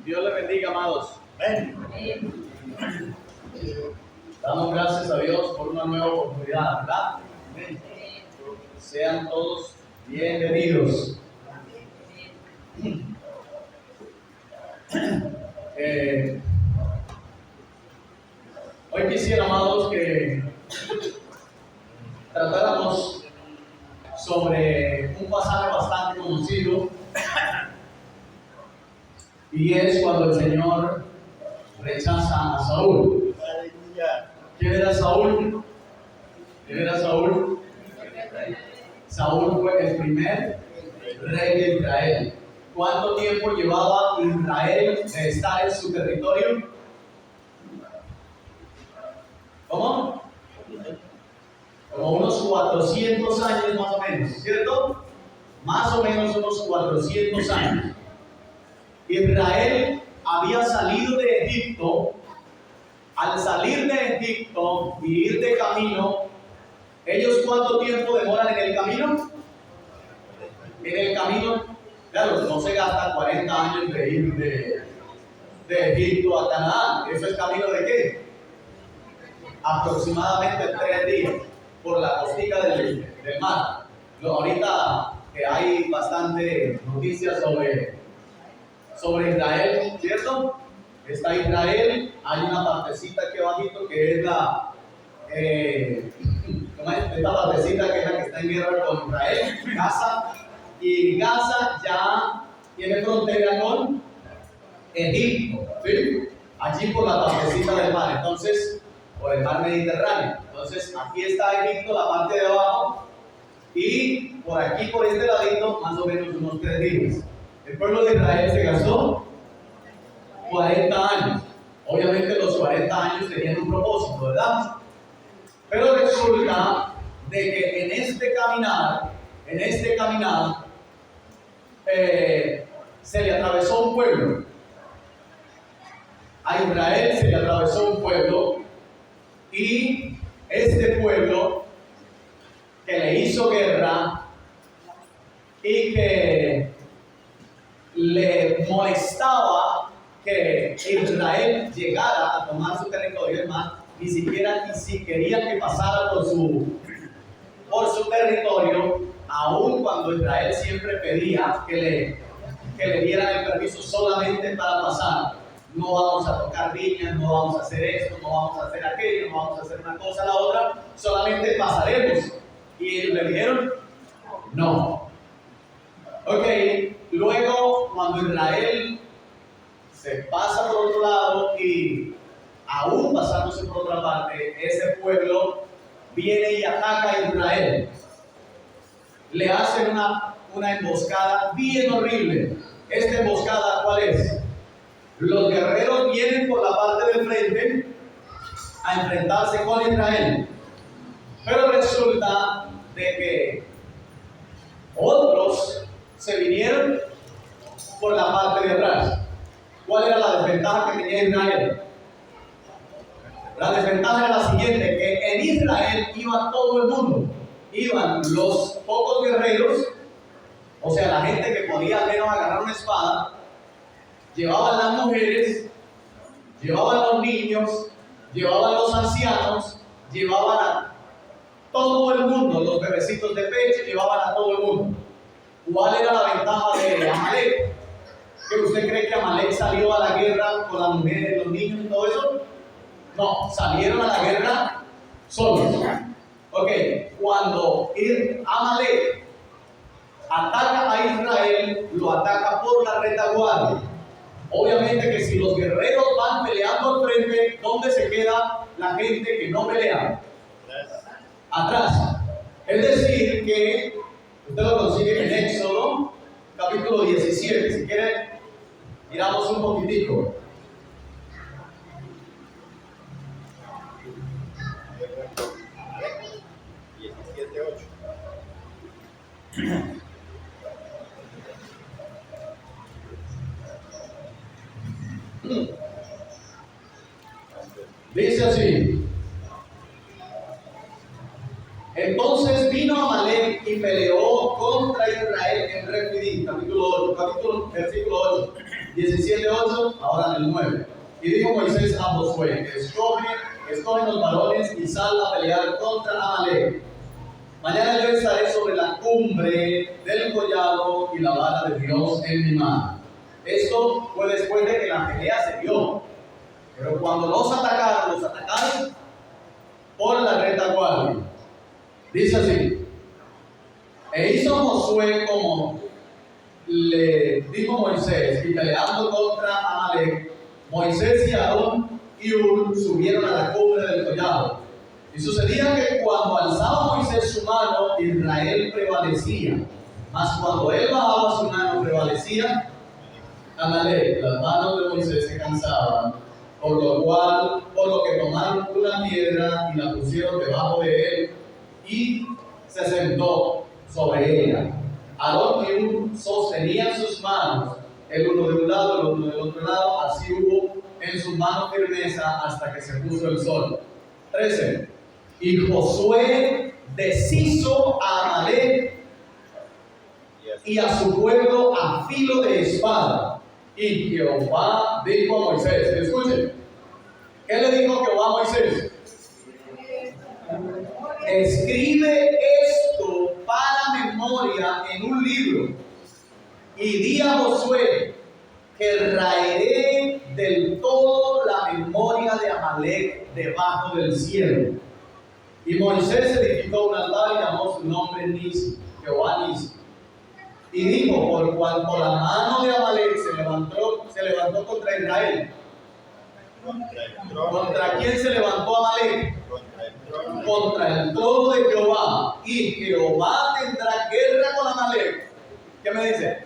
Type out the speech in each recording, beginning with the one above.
Dios les bendiga, amados. Amén. Damos gracias a Dios por una nueva oportunidad, ¿verdad? Amén. Sean todos bienvenidos. Hoy quisiera, amados, que tratáramos sobre un pasaje bastante conocido, y es cuando el Señor rechaza a Saúl. Aleluya. ¿Quién era Saúl? ¿Quién era Saúl? Saúl fue el primer rey de Israel. ¿Cuánto tiempo llevaba Israel de estar en su territorio? ¿Cómo? Como unos 400 años más o menos, ¿cierto? Más o menos unos 400 años. Israel había salido de Egipto. Al salir de Egipto y ir de camino, ¿ellos cuánto tiempo demoran en el camino? En el camino, claro, no se gasta 40 años de ir de Egipto a Canaán. ¿Eso es camino de qué? Aproximadamente 3 días por la costilla del mar. Ahorita que hay bastante noticias sobre Israel, ¿cierto? Está Israel, hay una partecita aquí abajito que es esta partecita que es la que está en guerra con Israel, Gaza, y Gaza ya tiene frontera con Egipto, ¿sí? Allí por la partecita del mar, entonces, por el mar Mediterráneo. Entonces, aquí está Egipto, la parte de abajo, y por aquí, por este ladito, más o menos unos 3 días. El pueblo de Israel se gastó 40 años. Obviamente los 40 años tenían un propósito, ¿verdad? Pero resulta de que en este caminar, se le atravesó un pueblo. A Israel se le atravesó un pueblo, y este pueblo que le hizo guerra y que le molestaba que Israel llegara a tomar su territorio. Es más, ni siquiera si querían que pasara por su territorio, aun cuando Israel siempre pedía que le dieran el permiso solamente para pasar. No vamos a tocar viñas, no vamos a hacer esto, no vamos a hacer aquello, no vamos a hacer una cosa a la otra, solamente pasaremos. Y ellos le dijeron, no. Ok, luego cuando Israel se pasa por otro lado, y aún pasándose por otra parte, ese pueblo viene y ataca a Israel. Le hacen una emboscada bien horrible. ¿Esta emboscada cuál es? Los guerreros vienen por la parte del frente a enfrentarse con Israel, pero resulta de que otros se vinieron por la parte de atrás. ¿Cuál era la desventaja que tenía Israel? La desventaja era la siguiente, que en Israel iba todo el mundo. Iban los pocos guerreros, o sea, la gente que podía al menos agarrar una espada, llevaban las mujeres, llevaban los niños, llevaban los ancianos, llevaban a todo el mundo, los bebecitos de pecho, llevaban a todo el mundo. ¿Cuál era la ventaja de Amalek? ¿Que usted cree que Amalek salió a la guerra con las mujeres, los niños y todo eso? No, salieron a la guerra solos. Ok, cuando Amalek ataca a Israel, lo ataca por la retaguardia. Obviamente que si los guerreros van peleando al frente, ¿dónde se queda la gente que no pelea? Atrás. Es decir, que usted lo consigue en Éxodo, capítulo 17. Si quieren, miramos un poquitico. Dice así: entonces vino Amalek y peleó contra Israel en Refidim, versículo 8. 17:8, ahora en el 9. Y dijo Moisés a Josué: escoge los varones y sal a pelear contra Amalek. Mañana yo estaré sobre la cumbre del collado y la vara de Dios en mi mano. Esto fue después de que la pelea se dio. Pero cuando los atacaron por la retaguardia. Dice así: e hizo Josué como le dijo Moisés, y peleando contra Amalek, Moisés y Aarón y Hur subieron a la cumbre del collado. Y sucedía que cuando alzaba Moisés su mano, Israel prevalecía. Mas cuando él bajaba su mano, prevalecía Amalek. Las manos de Moisés se cansaban, por lo que tomaron una piedra y la pusieron debajo de él, y se sentó sobre ella. Aarón y Hur sostenían sus manos, el uno de un lado, el otro del otro lado. Así hubo en sus manos firmeza hasta que se puso el sol. 13. Y Josué deshizo a Amalek y a su pueblo a filo de espada. Y Jehová dijo a Moisés, escuchen, ¿qué le dijo Jehová a Moisés? Escribe esto para memoria en un libro, y di a Josué que raeré del todo la memoria de Amalek debajo del cielo. Y Moisés edificó un altar y llamó su nombre Nisi, Jehová Nisi. Y dijo: por cuanto la mano de Amalek se levantó contra Israel. ¿Contra quién se levantó Amalek? Contra el trono de Jehová. Y Jehová tendrá guerra con Amalek. ¿Qué me dice?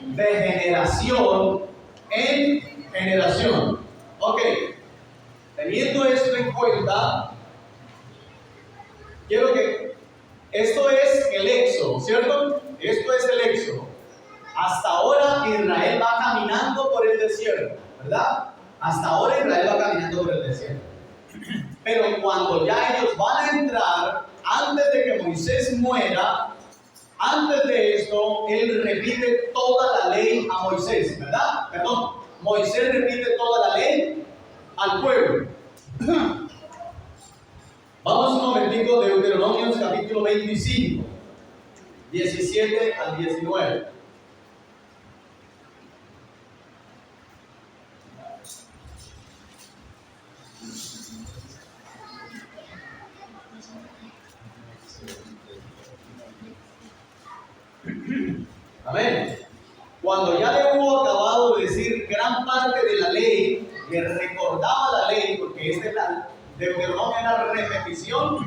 De generación en generación. Ok, teniendo esto en cuenta, quiero que esto es el éxodo, ¿cierto? Esto es el éxodo. Hasta ahora Israel va caminando por el desierto, ¿verdad? Hasta ahora Israel va caminando por el desierto. Pero cuando ya ellos van a entrar, antes de que Moisés muera, antes de esto, él repite toda la ley a Moisés, ¿verdad? Perdón, Moisés repite toda la ley al pueblo. Vamos un momentico de Deuteronomios capítulo 25, 17 al 19. Amén. Cuando ya le hubo acabado de decir gran parte de la ley, le recordaba la ley, porque esta es la Deuteronomio, es la repetición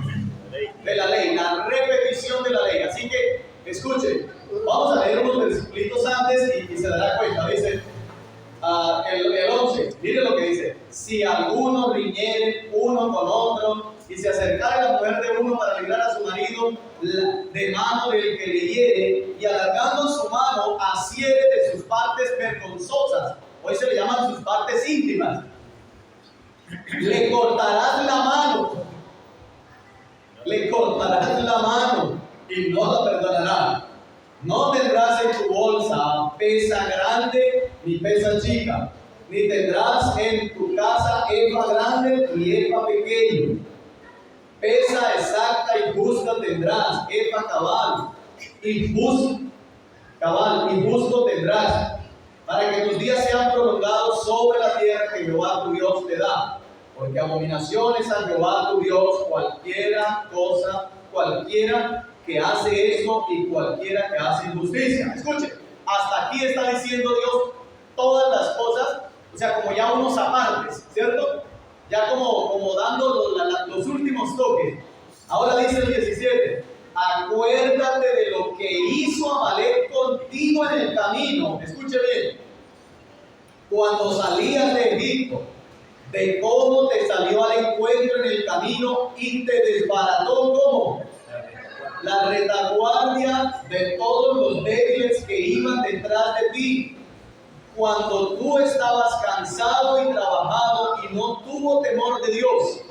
de la ley, la repetición de la ley. Así que, escuchen, vamos a leer unos versículos antes y se dará cuenta. Dice el 11, mire lo que dice: si alguno riñere uno con otro, y se acercare la mujer de uno para librar a su marido de mano del que le hiere, y alargando su mano asiere de sus partes vergonzosas, hoy se le llaman sus partes íntimas, le cortarás la mano y no la perdonará. No tendrás en tu bolsa pesa grande ni pesa chica, ni tendrás en tu casa efa grande ni efa pequeño. Pesa exacta y justa tendrás, efa cabal y justo tendrás, para que tus días sean prolongados sobre la tierra que Jehová tu Dios te da. Porque abominaciones a Jehová tu Dios cualquiera que hace eso y cualquiera que hace injusticia. Escuche, hasta aquí está diciendo Dios todas las cosas, o sea, como ya unos apartes, ¿cierto? Ya como dando los últimos toques. Ahora dice el 17: acuérdate de lo que hizo Amalek contigo en el camino. Escuche bien. Cuando salías de Egipto, de cómo te salió al encuentro en el camino y te desbarató como la retaguardia de todos los débiles que iban detrás de ti, cuando tú estabas cansado y trabajado y no tuvo temor de Dios.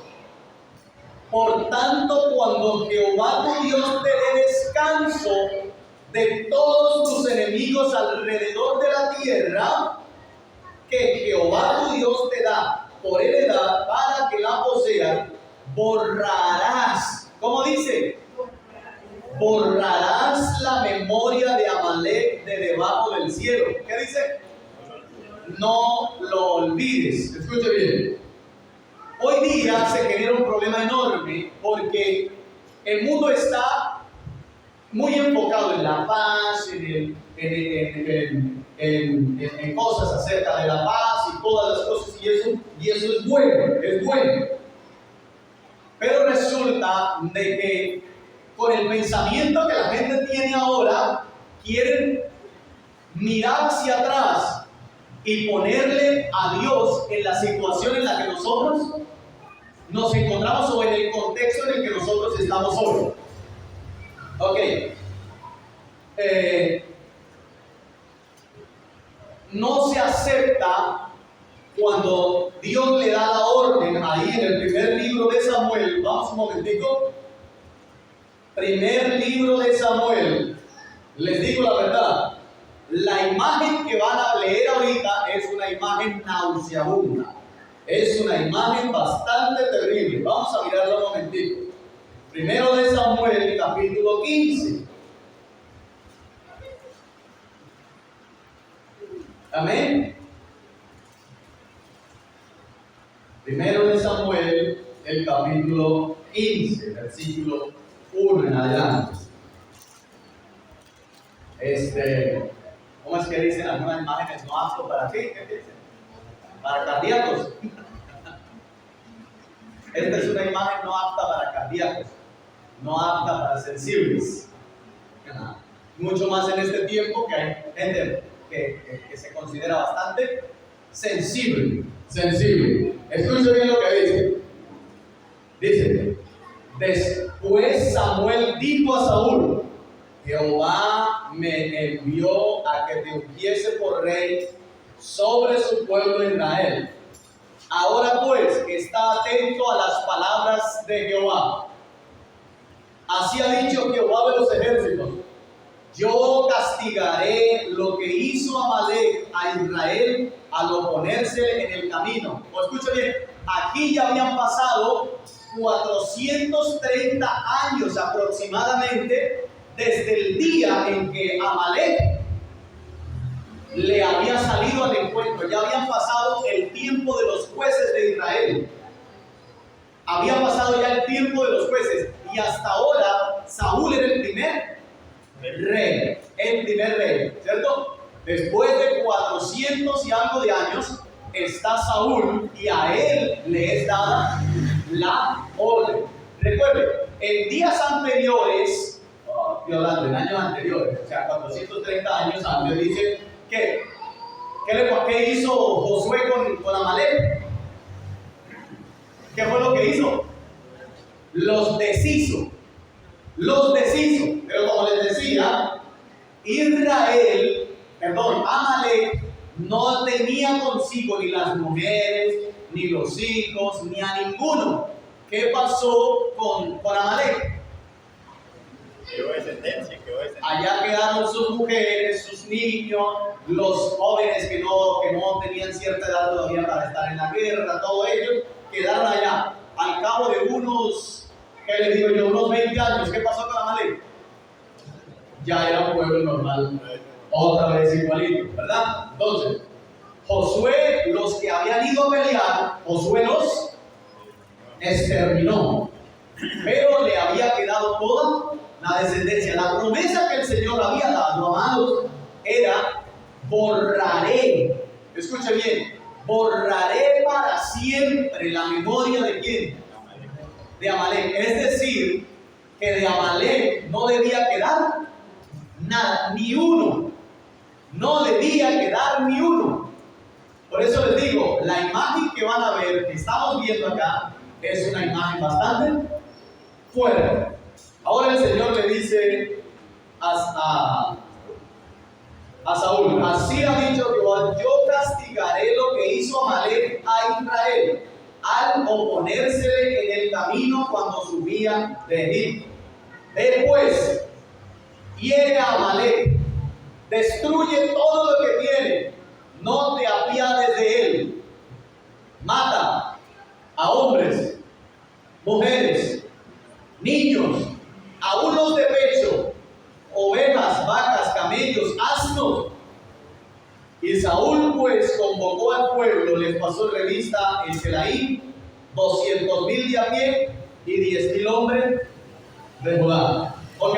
Por tanto, cuando Jehová tu Dios te dé descanso de todos tus enemigos, enemigos alrededor de la tierra que Jehová tu Dios te da por heredad para que la poseas, borrarás. ¿Cómo dice? Borrarás la memoria de Amalek de debajo del cielo. ¿Qué dice? No lo olvides. Escuche bien. Hoy día se genera un problema enorme porque el mundo está muy enfocado en la paz, en cosas acerca de la paz y todas las cosas, y eso es bueno, es bueno. Pero resulta de que con el pensamiento que la gente tiene ahora, quieren mirar hacia atrás y ponerle a Dios en la situación en la que nosotros nos encontramos o en el contexto en el que nosotros estamos hoy. Ok. No se acepta cuando Dios le da la orden ahí en el primer libro de Samuel. Vamos un momentito. Primer libro de Samuel. Les digo la verdad. La imagen que van a leer ahorita es una imagen nauseabunda. Es una imagen bastante terrible. Vamos a mirarla un momentito. Primero de Samuel, capítulo 15. Amén. Primero de Samuel, el capítulo 15, versículo 1 en adelante. ¿Cómo es que dicen algunas imágenes? No apto para qué? ¿Qué dicen? Para cardíacos. Esta es una imagen no apta para cardíacos, no apta para sensibles. Mucho más en este tiempo que hay gente que se considera bastante sensible. Escuchen bien lo que dice. Dice: después Samuel dijo a Saúl: Jehová me envió a que te ungiese por rey sobre su pueblo Israel. Ahora pues, está atento a las palabras de Jehová. Así ha dicho Jehová de los ejércitos: yo castigaré lo que hizo Amalek a Israel al oponerse en el camino. O escucha bien, aquí ya habían pasado 430 años aproximadamente desde el día en que Amalek le había salido al encuentro. Ya habían pasado el tiempo de los jueces de Israel. Había pasado ya el tiempo de los jueces. Y hasta ahora Saúl era el primer rey, ¿cierto? Después de 400 y algo de años está Saúl y a él le es dada la orden. Recuerden, en días anteriores, estoy hablando en años anteriores, o sea, 430 años antes, dice que ¿qué hizo Josué con Amalek? ¿Qué fue lo que hizo? Los deshizo. Pero como les decía, Amalek no tenía consigo ni las mujeres, ni los hijos, ni a ninguno. ¿Qué pasó con Amalek? Quedó descendencia. Allá quedaron sus mujeres, sus niños, los jóvenes que no tenían cierta edad todavía para estar en la guerra, todos ellos quedaron allá. Al cabo de unos 20 años, ¿qué pasó con Amalek? Ya era un pueblo normal, otra vez igualito, ¿verdad? Entonces, Josué, los que habían ido a pelear, Josué los exterminó, pero le había quedado toda la descendencia. La promesa que el Señor había dado, amados, era: borraré, escuche bien, borraré para siempre la memoria de ¿quién? De Amalek. Es decir, que de Amalek no debía quedar nada, ni uno. No debía quedar ni uno. Por eso les digo, la imagen que van a ver, que estamos viendo acá, es una imagen bastante fuerte. Ahora el Señor le dice a Saúl: así ha dicho Jehová, yo castigaré lo que hizo Amalek a Israel al oponerse en el camino cuando subía de Egipto. Después hiere a Amalek destruye todo lo que tiene, no te apiades de él, mata a hombres, mujeres, niños, aún los de pecho, ovejas, vacas, camellos, asnos. Y Saúl pues convocó al pueblo, les pasó revista en Selaí, 200,000 de a pie y 10,000 hombres de Judá. Ok,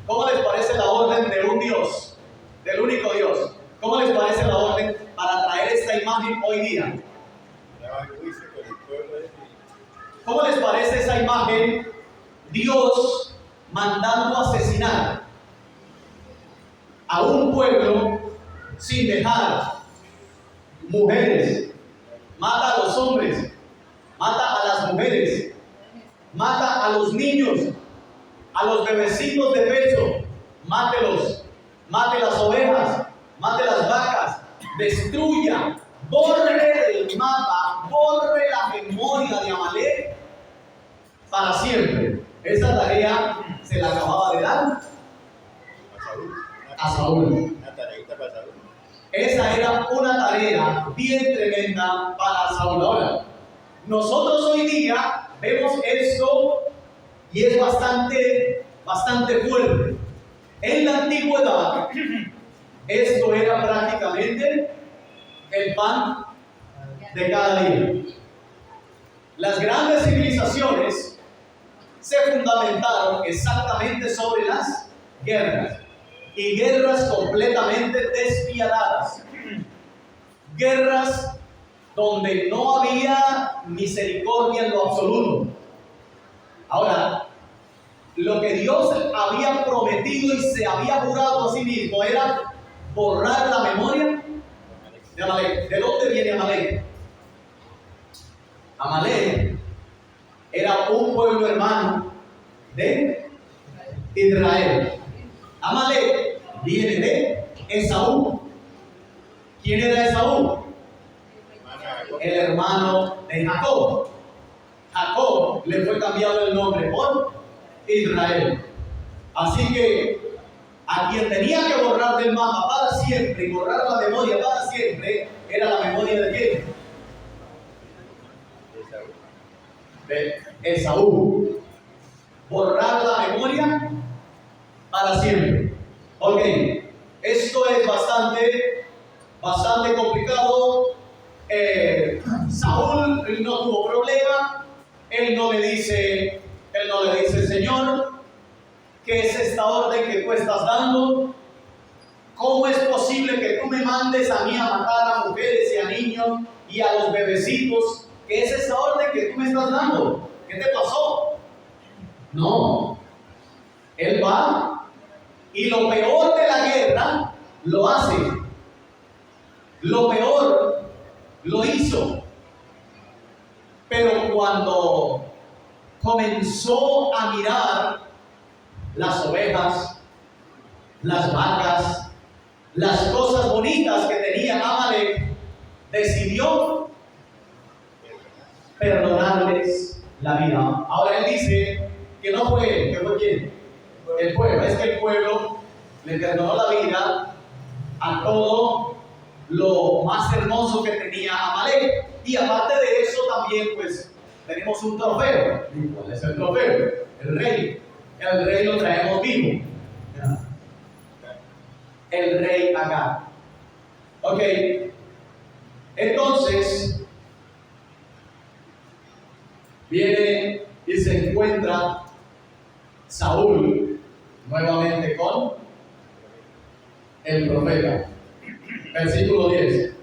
¿cómo les parece la orden de un Dios, del único Dios? ¿Cómo les parece la orden para traer esta imagen hoy día? ¿Cómo les parece esa imagen? Dios mandando asesinar a un pueblo sin dejar mujeres, mata a los hombres, mata a las mujeres, mata a los niños, a los bebecitos de pecho, mátelos, mate las ovejas, mate las vacas, destruya, borre del mapa, borre la memoria de Amalek para siempre. Esa tarea se la acababa de dar a Saúl. Una tareita para Saúl. Esa era una tarea bien tremenda para Saúl. Ahora, nosotros hoy día vemos esto y es bastante fuerte. En la antigüedad, esto era prácticamente el pan de cada día. Las grandes civilizaciones se fundamentaron exactamente sobre las guerras, y guerras completamente despiadadas, guerras donde no había misericordia en lo absoluto. Ahora, lo que Dios había prometido y se había jurado a sí mismo era borrar la memoria de Amalek. ¿De dónde viene Amalek? Amalek era un pueblo hermano de Israel. Amalek viene de Esaú. ¿Quién era Esaú? El hermano de Jacob. Jacob le fue cambiado el nombre por Israel. Así que a quien tenía que borrar del mapa para siempre y borrar la memoria para siempre era la memoria de quién? De Esaú. Borrar la memoria para siempre. Ok, esto es bastante complicado. Saúl no tuvo problema. Él no le dice, Señor, ¿qué es esta orden que tú estás dando? ¿Cómo es posible que tú me mandes a mí a matar a mujeres y a niños y a los bebecitos? ¿Qué es esta orden que tú me estás dando? ¿Qué te pasó? No, él va y lo peor de la guerra lo hace. Lo peor lo hizo. Pero cuando comenzó a mirar las ovejas, las vacas, las cosas bonitas que tenía Amalek, decidió perdonarles la vida. Ahora él dice que no fue él, que fue quién. El pueblo. Es que el pueblo le perdonó la vida a todo lo más hermoso que tenía Amalek. Y aparte de eso también pues tenemos un trofeo. ¿Y cuál es el trofeo? El rey. El rey lo traemos vivo. El rey acá. Ok. Entonces viene y se encuentra Saúl nuevamente con el profeta. Versículo 10.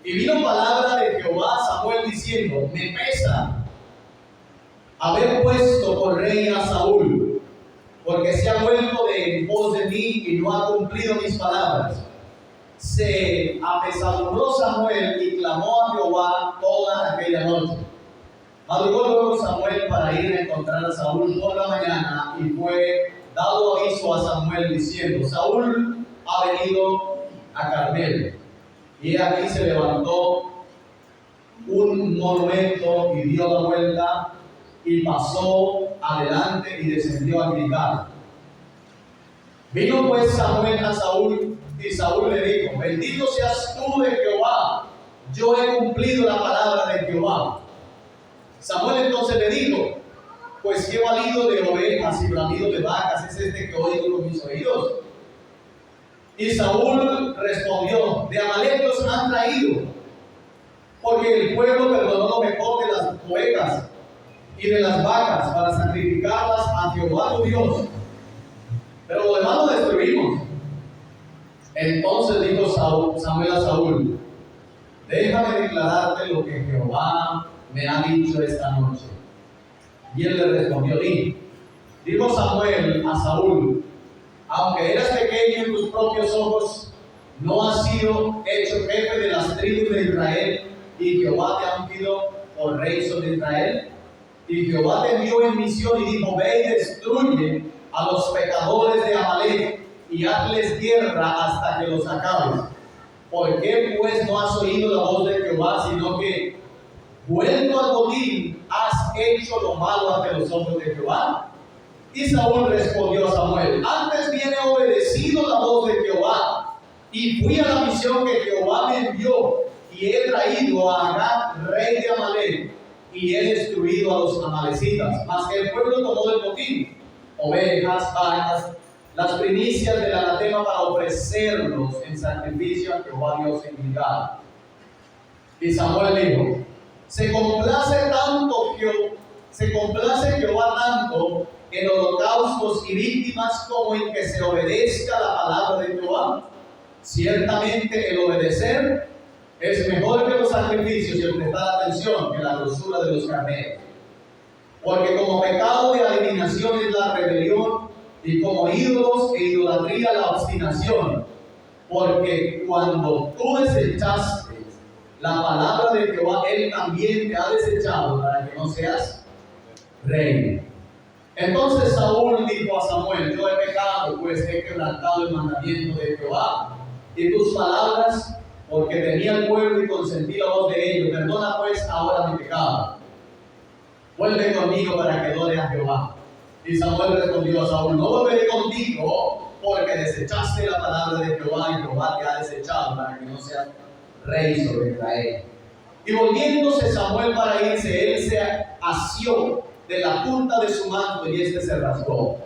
Y vino palabra de Jehová a Samuel diciendo: me pesa haber puesto por rey a Saúl, porque se ha vuelto de en pos de mí y no ha cumplido mis palabras. Se apesadumbró Samuel y clamó a Jehová toda aquella noche. Madrugó luego Samuel para ir a encontrar a Saúl por la mañana, y fue dado aviso a Samuel diciendo: Saúl ha venido a Carmel. Y aquí se levantó un monumento y dio la vuelta y pasó adelante y descendió a gritar. Vino pues Samuel a Saúl y Saúl le dijo: bendito seas tú de Jehová, yo he cumplido la palabra de Jehová. Samuel entonces le dijo: pues qué balido de ovejas y bramido de vacas es este que oigo con mis oídos. Y Saúl respondió: de Amalec los han traído, porque el pueblo perdonó lo mejor de las ovejas y de las vacas para sacrificarlas a Jehová tu Dios, pero lo demás lo destruimos. Entonces dijo Samuel a Saúl: déjame declararte lo que Jehová me ha dicho esta noche. Y él le respondió: dijo Samuel a Saúl: aunque eras pequeño en tus propios ojos, no has sido hecho jefe de las tribus de Israel, y Jehová te ha ungido por rey sobre Israel. Y Jehová te envió en misión y dijo: ve y destruye a los pecadores de Amalec y hazles guerra hasta que los acabes. ¿Por qué pues no has oído la voz de Jehová, sino que vuelto al botín has hecho lo malo ante los ojos de Jehová? Y Saúl respondió a Samuel: antes bien he obedecido la voz de Jehová y fui a la misión que Jehová me envió, y he traído a Agag, rey de Amalec, y he destruido a los amalecitas. Mas que el pueblo tomó del botín ovejas, vacas, las primicias del anatema para ofrecerlos en sacrificio a Jehová Dios en Gilgal. Y Samuel dijo: se complace Jehová tanto en holocaustos y víctimas como en que se obedezca la palabra de Jehová. Ciertamente el obedecer es mejor que los sacrificios y el prestar atención que la grosura de los carneros. Porque como pecado de adivinación es la rebelión, y como ídolos e idolatría la obstinación. Porque cuando tú desechaste la palabra de Jehová, Él también te ha desechado para que no seas rey. Entonces Saúl dijo a Samuel: yo he pecado, pues he quebrantado el mandamiento de Jehová y tus palabras, porque tenía el pueblo y consentí la voz de ellos. Perdona pues ahora mi pecado. Vuelve conmigo para que adore a Jehová. Y Samuel respondió a Saúl: no volveré contigo, porque desechaste la palabra de Jehová y Jehová te ha desechado para que no seas rey sobre Israel. Y volviéndose Samuel para irse, él se asió de la punta de su manto y este se rasgó.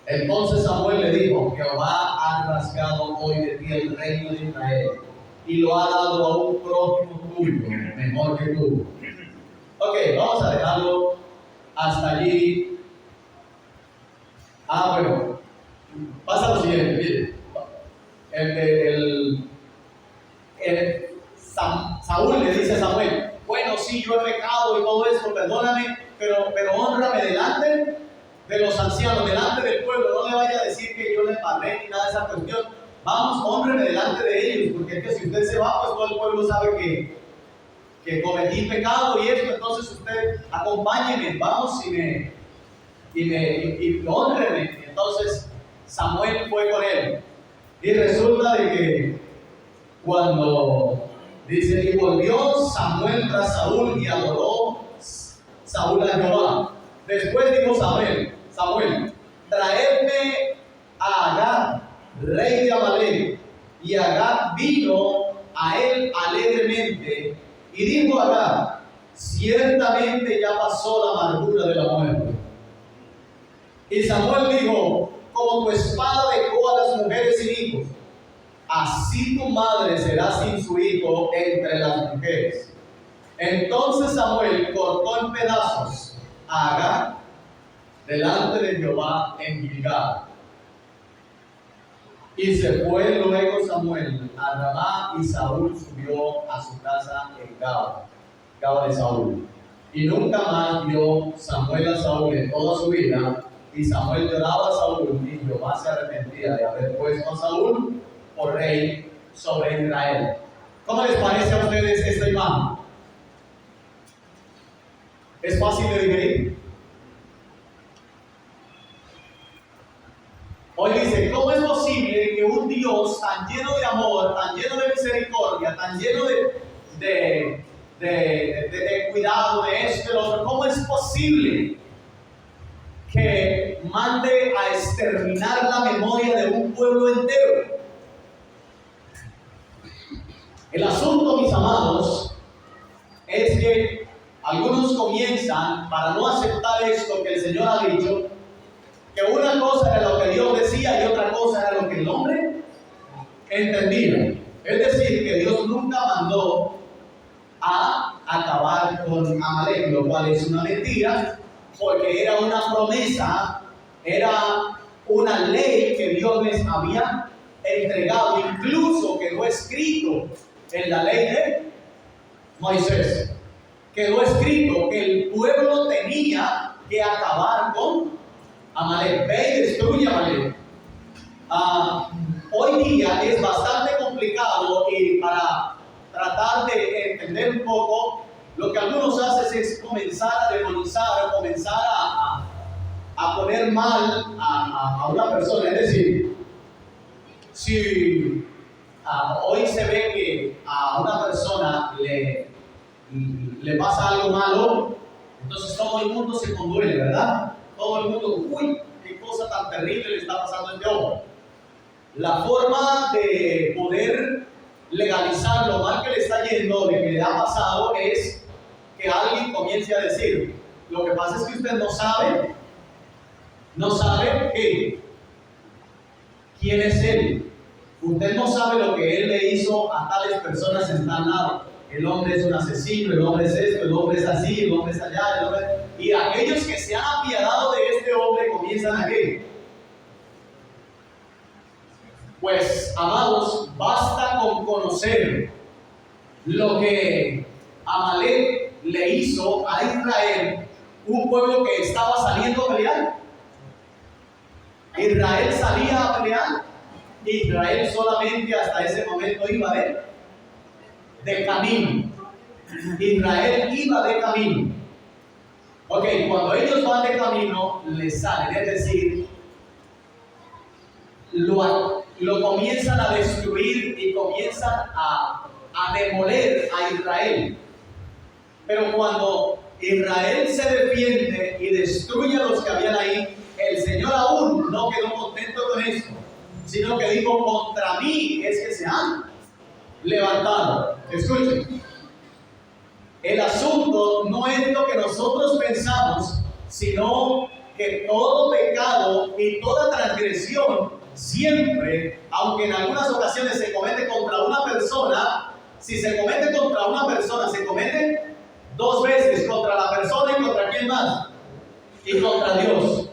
Entonces Samuel le dijo: Jehová ha rasgado hoy de ti el reino de Israel y lo ha dado a un prójimo tuyo mejor que tú. Ok, vamos a dejarlo hasta allí. Bueno, pasa lo siguiente, miren. Saúl le dice a Samuel: bueno, sí, yo he pecado y todo esto, perdóname, pero hónrame delante de los ancianos, delante del pueblo. No le vaya a decir que yo le pagué ni nada de esa cuestión. Vamos, hónreme delante de ellos, porque es que si usted se va, pues todo el pueblo sabe que cometí pecado y esto. Entonces usted acompáñeme, vamos y hónreme. Entonces Samuel fue con él. Y resulta de que cuando dice: y volvió Samuel tras Saúl y adoró Saúl a Jehová. Después dijo Samuel: traedme a Agag, rey de Amalec. Y Agag vino a él alegremente, y dijo a Agag: ciertamente ya pasó la amargura de la muerte. Y Samuel dijo: como tu espada dejó a las mujeres sin hijos, así tu madre será sin su hijo entre las mujeres. Entonces Samuel cortó en pedazos a Agag delante de Jehová en Gilgal. Y se fue luego Samuel a Ramá, y Saúl subió a su casa en Gaba de Saúl. Y nunca más vio Samuel a Saúl en toda su vida. Y Samuel lloraba a Saúl, y Jehová se arrepentía de haber puesto a Saúl por rey sobre Israel. ¿Cómo les parece a ustedes esta imagen? ¿Es fácil de digerir? Hoy dice: ¿cómo es posible que un Dios tan lleno de amor, tan lleno de misericordia, tan lleno de cuidado, de esto y lo otro, cómo es posible que que mande a exterminar la memoria de un pueblo entero. El asunto, mis amados, es que algunos comienzan, para no aceptar esto que el Señor ha dicho, que una cosa era lo que Dios decía y otra cosa era lo que el hombre entendía. Es decir, que Dios nunca mandó a acabar con Amalek, lo cual es una mentira, porque era una promesa, era una ley que Dios les había entregado, incluso quedó escrito en la ley de Moisés. Quedó escrito que el pueblo tenía que acabar con Amalek. Ve y destruye a Amalek. Hoy día es bastante complicado y para tratar de entender un poco, lo que algunos hacen es comenzar a demonizar o comenzar a poner mal a una persona. Es decir, si hoy se ve que a una persona le pasa algo malo, entonces todo el mundo se conduele, ¿verdad? Todo el mundo, uy, qué cosa tan terrible le está pasando a este hombre. La forma de poder legalizar lo mal que le está yendo, de que le ha pasado, es que alguien comience a decir, lo que pasa es que usted no sabe quién es él. Usted no sabe lo que él le hizo a tales personas en tal lado. El hombre es un asesino, el hombre es esto, el hombre es así, el hombre es allá, y aquellos que se han apiadado de este hombre comienzan a decir, pues, amados, basta con conocer lo que Amalek le hizo a Israel, un pueblo que estaba saliendo a pelear. Israel salía a pelear. Israel solamente hasta ese momento iba de camino. Israel iba de camino. Ok, cuando ellos van de camino, les salen, es decir, lo comienzan a destruir y comienzan a demoler a Israel. Pero cuando Israel se defiende y destruye a los que habían ahí, el Señor aún no quedó contento con esto, sino que dijo, contra mí es que se han levantado. Escuchen, el asunto no es lo que nosotros pensamos, sino que todo pecado y toda transgresión siempre, aunque en algunas ocasiones se comete contra una persona, si se comete contra una persona, se comete dos veces, contra la persona y contra quién más, y contra Dios.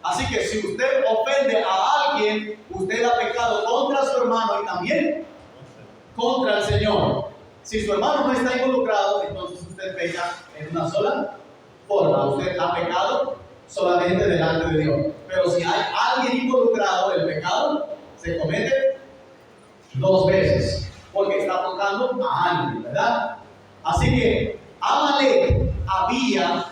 Así que si usted ofende a alguien, usted ha pecado contra su hermano y también contra el Señor. Si su hermano no está involucrado, entonces usted peca en una sola forma. Usted ha pecado solamente delante de Dios. Pero si hay alguien involucrado, el pecado se comete dos veces, porque está tocando a alguien, ¿verdad? Así que Amalek había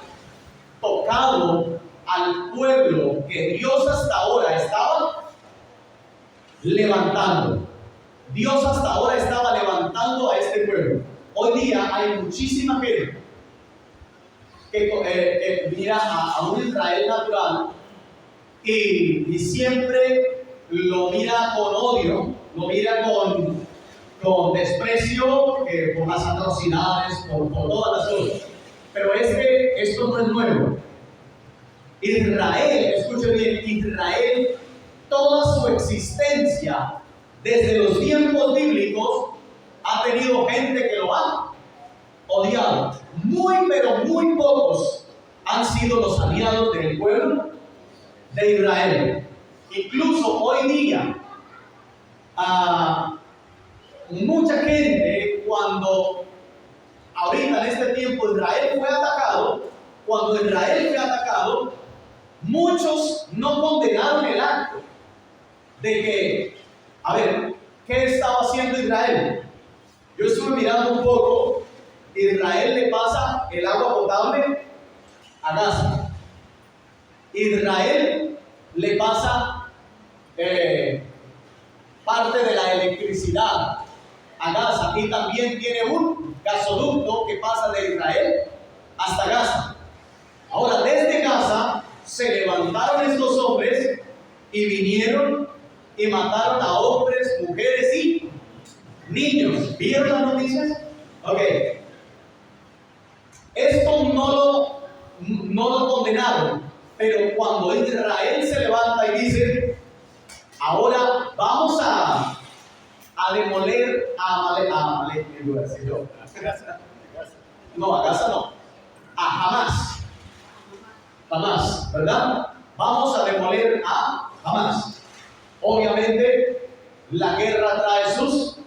tocado al pueblo que Dios hasta ahora estaba levantando. Dios hasta ahora estaba levantando a este pueblo. Hoy día hay muchísima gente que mira a un Israel natural y siempre lo mira con odio, lo mira con desprecio, por las atrocidades, por todas las cosas. Pero es que esto no es nuevo. Israel, escuche bien, Israel, toda su existencia, desde los tiempos bíblicos, ha tenido gente que lo ha odiado. Muy, pero muy pocos han sido los aliados del pueblo de Israel. Incluso hoy día, mucha gente, cuando ahorita en este tiempo Israel fue atacado, cuando Israel fue atacado, muchos no condenaron el acto de que, a ver, ¿qué estaba haciendo Israel? Yo estuve mirando un poco. Israel le pasa el agua potable a Gaza. Israel le pasa parte de la electricidad a Gaza, y también tiene un gasoducto que pasa de Israel hasta Gaza. Ahora, desde Gaza se levantaron estos hombres y vinieron y mataron a hombres, mujeres y niños. ¿Vieron las noticias? Ok. Esto no lo condenaron, pero cuando Israel se levanta y dice, ahora vamos a demoler a Amalek, iba a decir yo. No, a Gaza no, a Hamás, ¿verdad? Vamos a demoler a Hamás. Obviamente, la guerra trae sus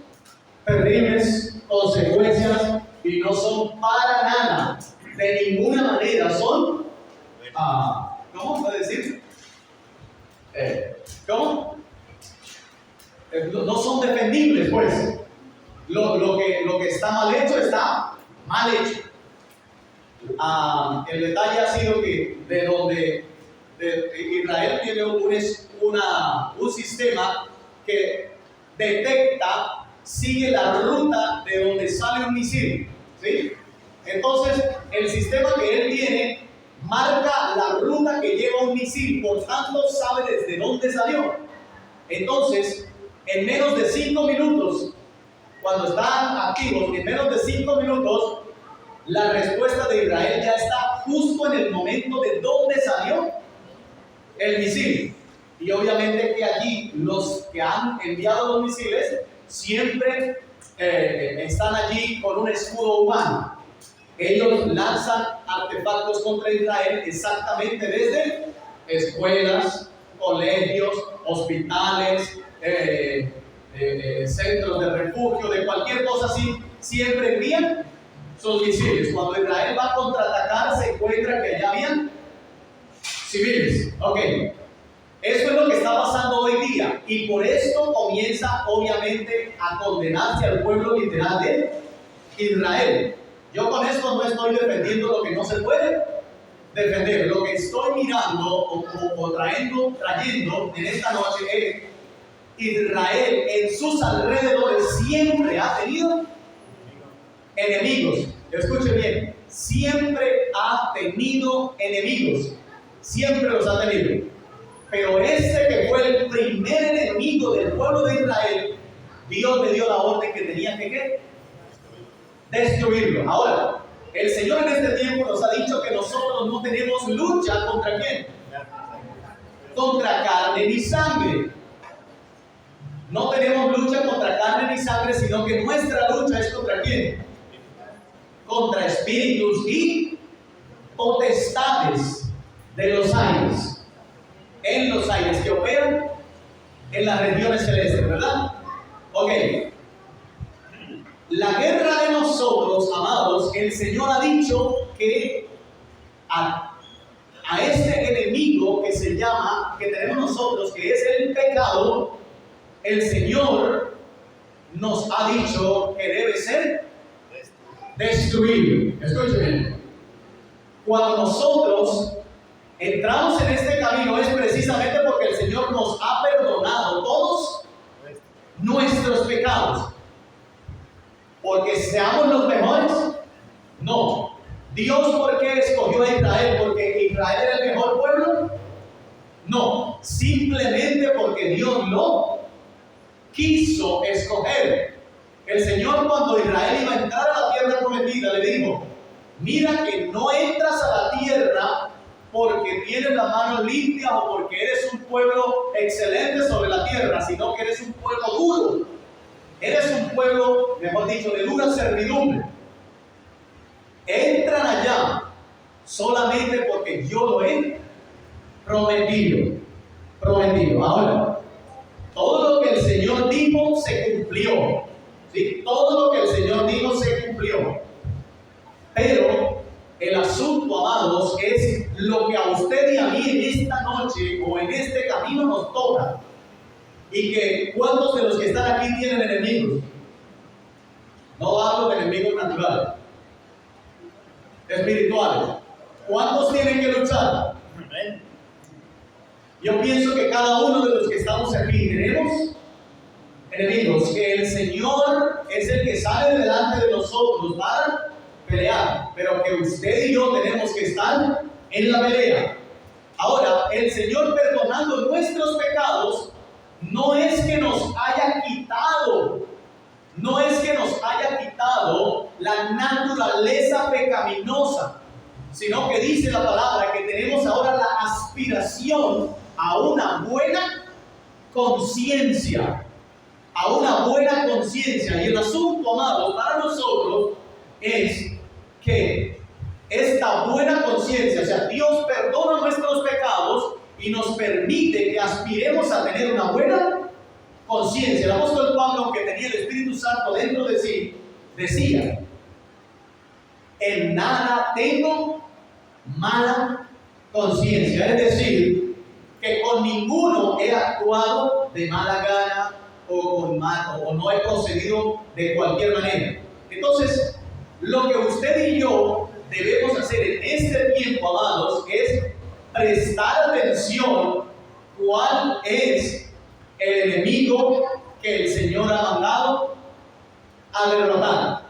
terribles consecuencias y no son para nada, de ninguna manera son, ¿cómo puedo decir? ¿Cómo? No son defendibles, pues. Lo que está mal hecho, está mal hecho. El detalle ha sido que de donde Israel tiene un sistema que detecta, sigue la ruta de donde sale un misil, ¿sí? Entonces, el sistema que él tiene marca la ruta que lleva un misil, por tanto sabe desde dónde salió. Entonces, en menos de 5 minutos, cuando están activos, en menos de 5 minutos, la respuesta de Israel ya está justo en el momento de dónde salió el misil. Y obviamente que allí los que han enviado los misiles siempre están allí con un escudo humano. Ellos lanzan artefactos contra Israel exactamente desde escuelas, colegios, hospitales, centros de refugio, de cualquier cosa así, siempre envían sus misiles. Cuando Israel va a contraatacar, se encuentra que allá habían civiles. Ok, eso es lo que está pasando hoy día, y por esto comienza obviamente a condenarse al pueblo literal de Israel. Yo con esto no estoy defendiendo lo que no se puede defender. Lo que estoy mirando o trayendo en esta noche es: Israel en sus alrededores siempre ha tenido enemigos. Escuchen bien, siempre ha tenido enemigos, siempre los ha tenido. Pero ese que fue el primer enemigo del pueblo de Israel, Dios le dio la orden que tenía que destruirlo. Ahora, el Señor en este tiempo nos ha dicho que nosotros no tenemos lucha contra ¿quién? Contra carne ni sangre. No tenemos lucha contra carne ni sangre, sino que nuestra lucha es contra ¿quién? Contra espíritus y potestades de los aires, en los aires, que operan en las regiones celestes, ¿verdad? Ok. La guerra de nosotros, amados, el Señor ha dicho que a este enemigo que se llama, que tenemos nosotros, que es el pecado, el Señor nos ha dicho que debe ser destruido. Escuchen, cuando nosotros entramos en este camino es precisamente porque el Señor nos ha perdonado todos nuestros pecados. ¿Porque seamos los mejores? No. ¿Dios por qué escogió a Israel? ¿Porque Israel era el mejor pueblo? No. Simplemente porque Dios lo quiso escoger. El Señor, cuando Israel iba a entrar a la tierra prometida, le dijo: mira que no entras a la tierra porque tienes las manos limpias o porque eres un pueblo excelente sobre la tierra, sino que eres un pueblo duro. Eres un pueblo, mejor dicho, de dura servidumbre. Entran allá solamente porque yo lo he prometido. Ahora, todo lo que el Señor dijo se cumplió. ¿Sí? Todo lo que el Señor dijo se cumplió. Pero el asunto, amados, es lo que a usted y a mí en esta noche o en este camino nos toca. Y que ¿cuántos de los que están aquí tienen enemigos? No hablo de enemigos naturales, espirituales. ¿Cuántos tienen que luchar? Yo pienso que cada uno de los que estamos aquí tenemos enemigos, que el Señor es el que sale delante de nosotros para pelear, pero que usted y yo tenemos que estar en la pelea. Ahora, el Señor perdonando nuestros pecados no es que nos haya quitado, la naturaleza pecaminosa, sino que dice la palabra que tenemos ahora la aspiración a una buena conciencia. Y el asunto, amados, para nosotros es que esta buena conciencia, o sea, Dios perdona nuestros pecados y nos permite que aspiremos a tener una buena conciencia. El apóstol Pablo, aunque tenía el Espíritu Santo dentro de sí, decía: en nada tengo mala conciencia. Es decir, que con ninguno he actuado de mala gana o no he procedido de cualquier manera. Entonces, lo que usted y yo debemos hacer en este tiempo, amados, es prestar atención cuál es el enemigo que el Señor ha mandado a derrotar.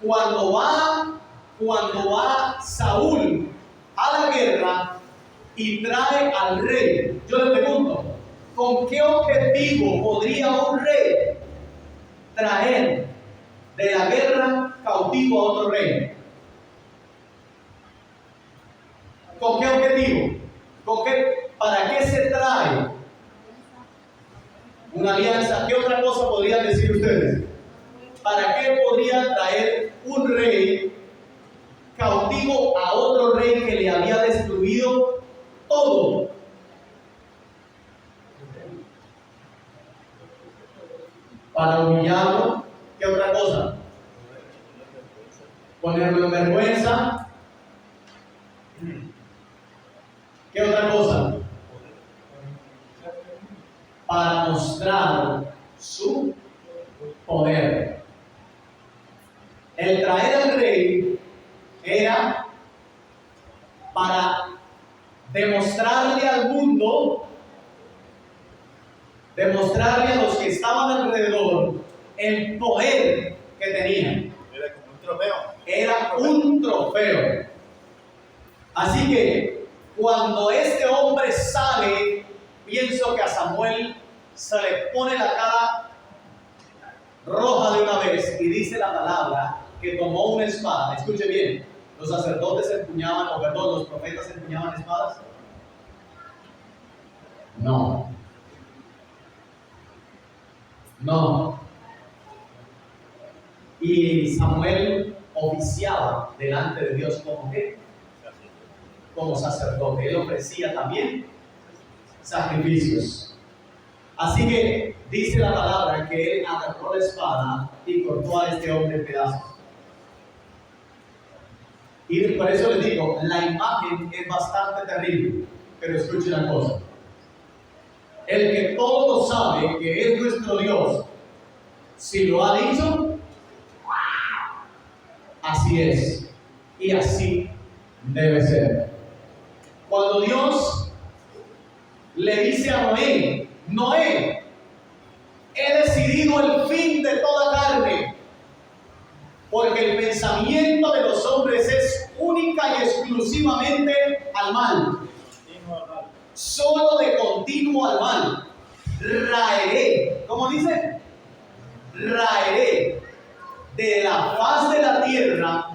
Cuando va Saúl a la guerra y trae al rey, yo le pregunto, ¿con qué objetivo podría un rey traer de la guerra cautivo a otro rey? ¿Con qué objetivo? ¿Para qué se trae una alianza? ¿Qué otra cosa podrían decir ustedes? ¿Para qué podría traer un rey cautivo a otro rey que le había destruido todo? Para humillarlo. ¿Qué otra cosa? Ponerlo en vergüenza. ¿Qué otra cosa? Para mostrar su poder. El traer al rey era para demostrarle al mundo, demostrarle a los que estaban alrededor el poder que tenían. Era como un trofeo. Era un trofeo. Así que cuando este hombre sale, pienso que a Samuel se le pone la cara roja de una vez y dice la palabra que tomó una espada. Escuche bien, los sacerdotes empuñaban, los profetas empuñaban espadas. No. Y Samuel oficiaba delante de Dios como ¿qué? Como sacerdote. Él ofrecía también sacrificios. Así que dice la palabra que él agarró la espada y cortó a este hombre en pedazos. Y por eso les digo, la imagen es bastante terrible, pero escuchen la cosa. El que todo lo sabe, que es nuestro Dios, si lo ha dicho, así es y así debe ser. Cuando Dios le dice a Noé: Noé, he decidido el fin de toda carne, porque el pensamiento de los hombres es única y exclusivamente al mal. Solo de continuo al mal. Raeré, ¿cómo dice? Raeré de la faz de la tierra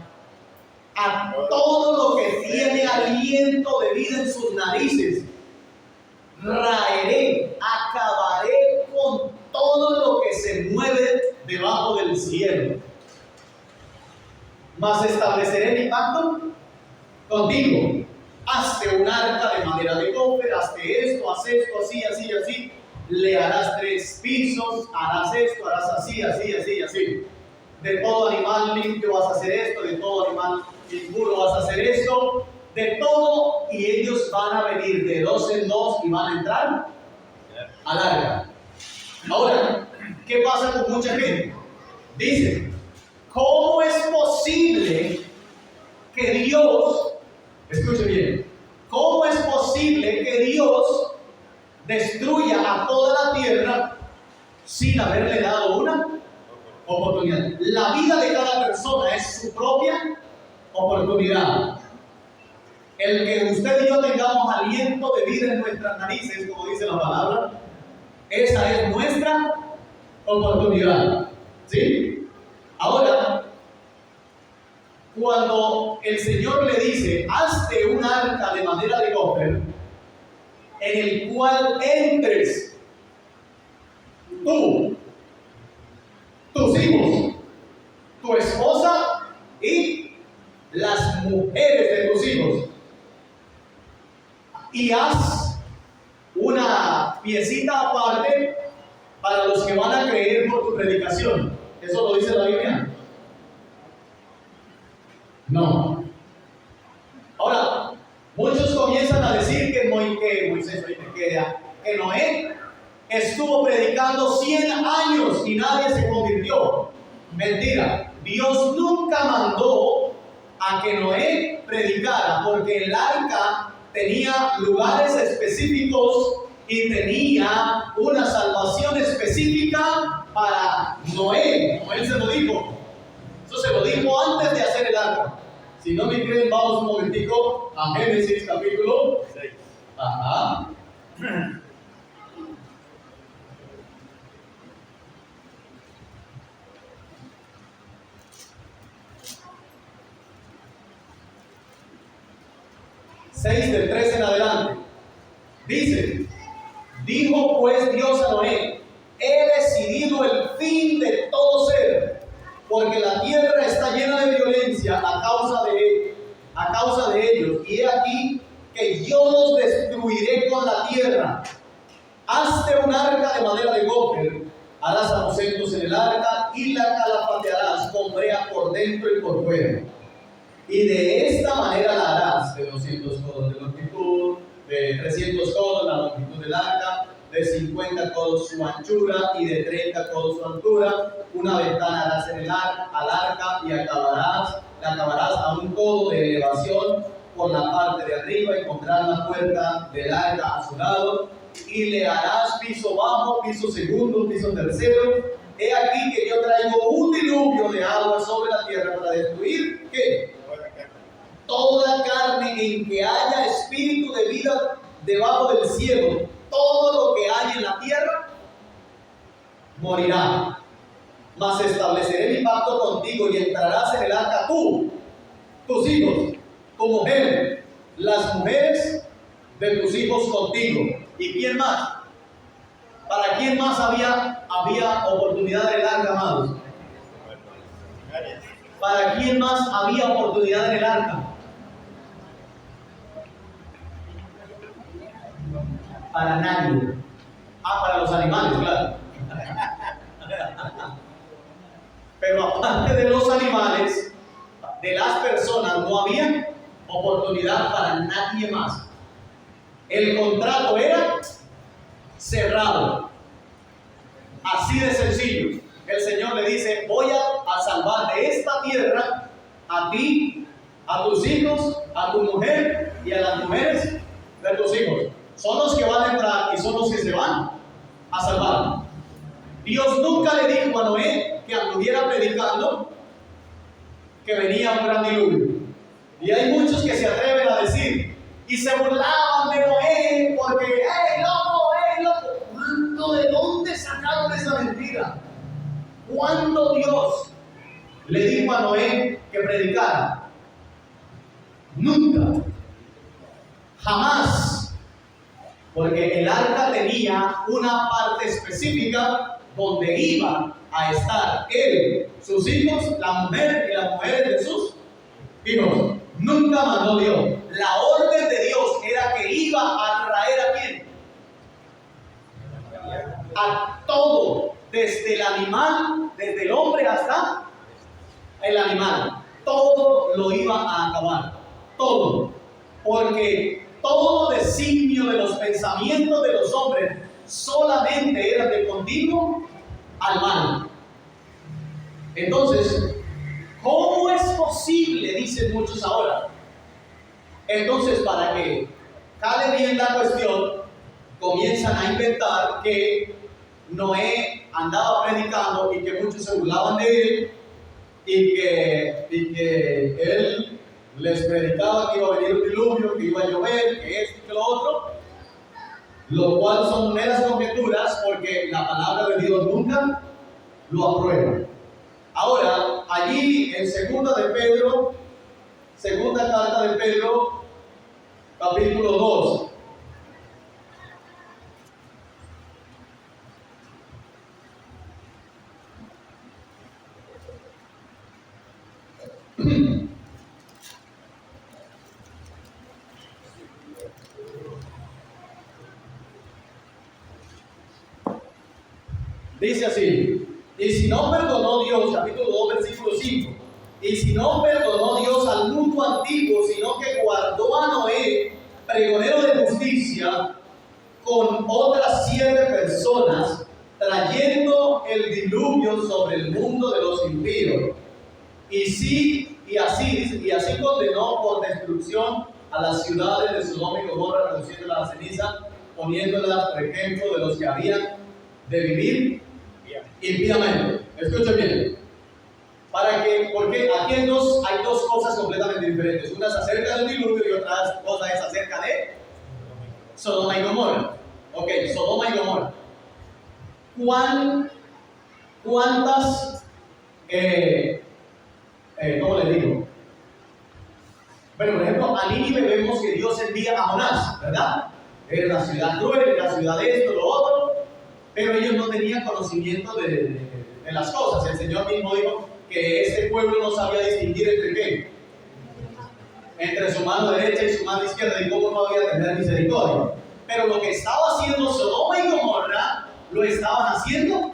a todo lo que tiene aliento de vida en sus narices. Raeré, acabaré con todo lo que se mueve debajo del cielo. Mas estableceré mi pacto contigo. Hazte un arca de madera de gofer, hazte esto, haz esto, así, así, así. Le harás 3 pisos, harás esto, harás así, así, así, así. De todo animal limpio vas a hacer esto, de todo animal impuro vas a hacer esto, de todo, y ellos van a venir de 2 en 2 y van a entrar al arca. Ahora, ¿qué pasa con mucha gente? Dice: ¿cómo es posible que Dios, escuche bien, cómo es posible que Dios destruya a toda la tierra sin haberle dado una oportunidad? La vida de cada persona es su propia oportunidad. el que usted y yo tengamos aliento de vida en nuestras narices, como dice la palabra, esa es nuestra oportunidad. ¿Sí? Ahora, cuando el Señor le dice, hazte un arca de madera de gofer, en el cual entres tú, tus hijos, tu esposa y las mujeres de tus hijos, y haz una piecita aparte para los que van a creer por tu predicación. ¿Eso lo dice la Biblia? No. Ahora, muchos comienzan a decir que Noé estuvo predicando 100 años y nadie se convirtió. Mentira. Dios nunca mandó a que Noé predicara, porque el arca tenía lugares específicos y tenía una salvación específica para Noé. Como él se lo dijo. Eso se lo dijo antes de hacer el arca. Si no me creen, vamos un momentico a Génesis capítulo 6. Ajá. Seis del 13 en adelante. Dice, dijo pues Dios a Noé, he decidido el fin de todo ser, porque la tierra está llena de violencia a causa de ellos, y he aquí que yo los destruiré con la tierra. Hazte un arca de madera de gofer, harás aposentos en el arca y la calafatearás con brea por dentro y por fuera. Y de esta manera la harás de 200 codos de longitud, de 300 codos la longitud del arca, de 50 codos su anchura y de 30 codos su altura. Una ventana harás en el al arca y la acabarás a un codo de elevación por la parte de arriba y pondrás la puerta del arca a su lado y le harás piso bajo, piso segundo, piso tercero. He aquí que yo traigo un diluvio de agua sobre la tierra para destruir, ¿qué? Toda carne en que haya espíritu de vida debajo del cielo. Todo lo que hay en la tierra morirá. Mas estableceré mi pacto contigo y entrarás en el arca tú, tus hijos, tu mujer, las mujeres de tus hijos contigo. ¿Y quién más? ¿Para quién más había oportunidad en el arca, amados? ¿Para quién más había oportunidad en el arca? Para nadie. Para los animales, claro. Pero aparte de los animales, de las personas, no había oportunidad para nadie más. El contrato era cerrado. Así de sencillo. El Señor le dice, voy a salvar de esta tierra a ti, a tus hijos, a tu mujer y a las mujeres de tus hijos. Son los que van a entrar y son los que se van a salvar. Dios nunca le dijo a Noé que anduviera predicando que venía un gran diluvio. Y hay muchos que se atreven a decir y se burlaban de Noé porque, ¡hey, loco! ¿Cuándo, de dónde sacaron esa mentira? ¿Cuándo Dios le dijo a Noé que predicara? Nunca. Jamás. Porque el arca tenía una parte específica donde iba a estar él, sus hijos, la mujer y las mujeres de sus hijos. Nunca mandó Dios. La orden de Dios era que iba a traer a quién? A todo, desde el animal, desde el hombre hasta el animal. Todo lo iba a acabar. Todo. Porque todo designio de los pensamientos de los hombres solamente era de continuo al mal. Entonces, ¿cómo es posible? Dicen muchos ahora. Entonces, para que cale bien la cuestión, comienzan a inventar que Noé andaba predicando y que muchos se burlaban de él y que él les predicaba que iba a venir un diluvio, que iba a llover, que esto y que lo otro, lo cual son meras conjeturas porque la palabra de Dios nunca lo aprueba. Ahora, allí en segunda carta de Pedro, capítulo 2. Dice así: y si no perdonó Dios, capítulo 2, versículo 5, y si no perdonó Dios al mundo antiguo, sino que guardó a Noé, pregonero de justicia, con otras 7 personas, trayendo el diluvio sobre el mundo de los impíos. Y así condenó por destrucción a las ciudades de Sodoma y Gomorra, reduciéndolas a ceniza, poniéndolas por ejemplo de los que habían de vivir impíamente. Escuchen bien. Porque aquí hay dos cosas completamente diferentes. Una es acerca del diluvio y otra cosa es acerca de Sodoma y Gomorra. Ok, Sodoma y Gomorra. ¿Cuántas, cómo les digo? Bueno, por ejemplo, a Nínive vemos que Dios envía a Jonás, ¿verdad? Era una ciudad cruel, era una ciudad de esto, lo otro, pero ellos no tenían conocimiento de las cosas. El Señor mismo dijo que este pueblo no sabía distinguir entre qué, entre su mano derecha y su mano izquierda, y cómo no había tener misericordia. Pero lo que estaba haciendo Sodoma y Gomorra, lo estaban haciendo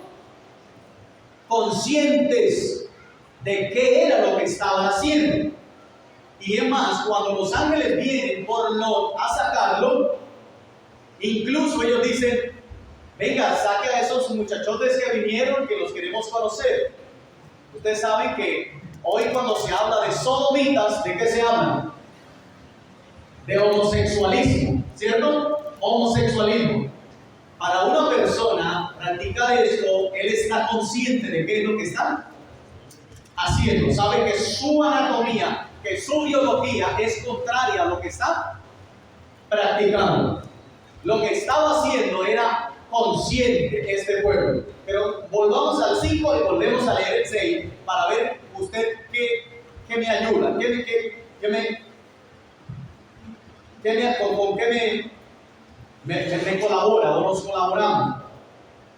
conscientes de qué era lo que estaban haciendo. Y es más, cuando los ángeles vienen por Lot a sacarlo, incluso ellos dicen: venga, saque a esos muchachotes que vinieron, que los queremos conocer. Ustedes saben que hoy cuando se habla de sodomitas, ¿de qué se habla? De homosexualismo, ¿cierto? Homosexualismo. Para una persona practicar esto, él está consciente de qué es lo que está haciendo. Sabe que su anatomía, que su biología es contraria a lo que está practicando. Lo que estaba haciendo era consciente este pueblo. Pero volvamos al 5 y volvemos a leer el 6 para ver usted qué me ayuda, con qué me colabora o nos colaboramos.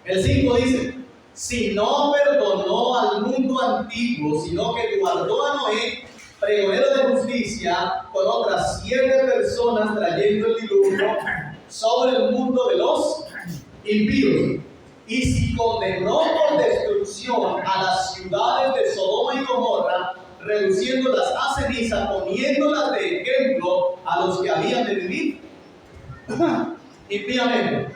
El 5 dice: si no perdonó al mundo antiguo, sino que guardó a Noé, pregonero de justicia, con otras 7 personas, trayendo el diluvio sobre el mundo de los impíos. Y si condenó por destrucción a las ciudades de Sodoma y Gomorra, reduciéndolas a ceniza, poniéndolas de ejemplo a los que habían de vivir impíamente.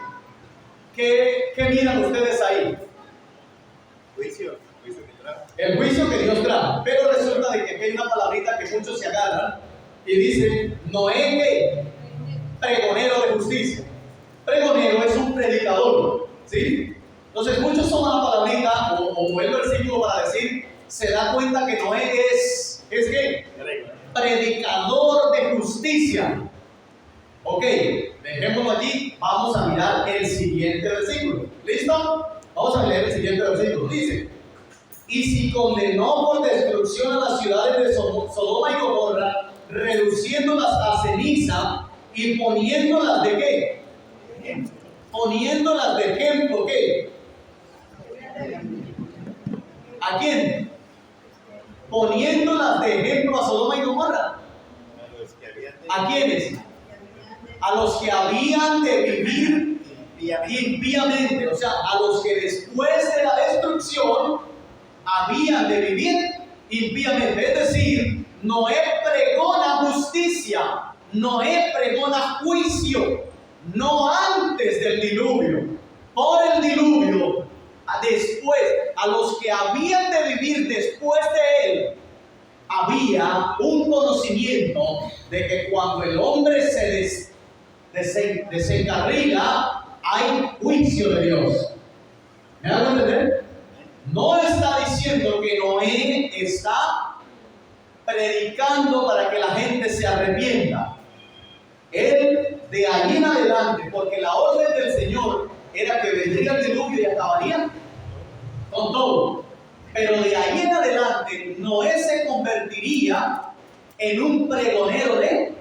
¿Qué miran ustedes ahí? Juicio que trajo. El juicio que Dios trajo. Pero resulta de que aquí hay una palabrita que muchos se agarran y dicen: Noé, ¿qué? Pregonero de justicia. Pregonero es un predicador, ¿sí? Entonces muchos toman la palabrita o el versículo para decir, se da cuenta que Noé es ¿qué? Predicador de justicia. Ok, dejémoslo allí. Vamos a mirar el siguiente versículo. ¿Listo? Vamos a leer el siguiente versículo. Dice: y si condenó por destrucción a las ciudades de Sodoma y Gomorra, reduciéndolas a ceniza y poniéndolas de qué? Poniéndolas de ejemplo, ¿qué? ¿A quién? Poniéndolas de ejemplo a Sodoma y Gomorra. ¿A quiénes? A los que habían de vivir impíamente, o sea, a los que después de la destrucción habían de vivir impíamente. Es decir, Noé pregona justicia, Noé pregona juicio, no antes del diluvio, por el diluvio, después, a los que habían de vivir después de él, había un conocimiento de que cuando el hombre se desencarrila, hay juicio de Dios. ¿Me hago entender? No está diciendo que Noé está predicando para que la gente se arrepienta. Él, de allí en adelante, porque la orden del Señor era que vendría el diluvio y acabaría con todo. Pero de ahí en adelante, Noé se convertiría en un pregonero de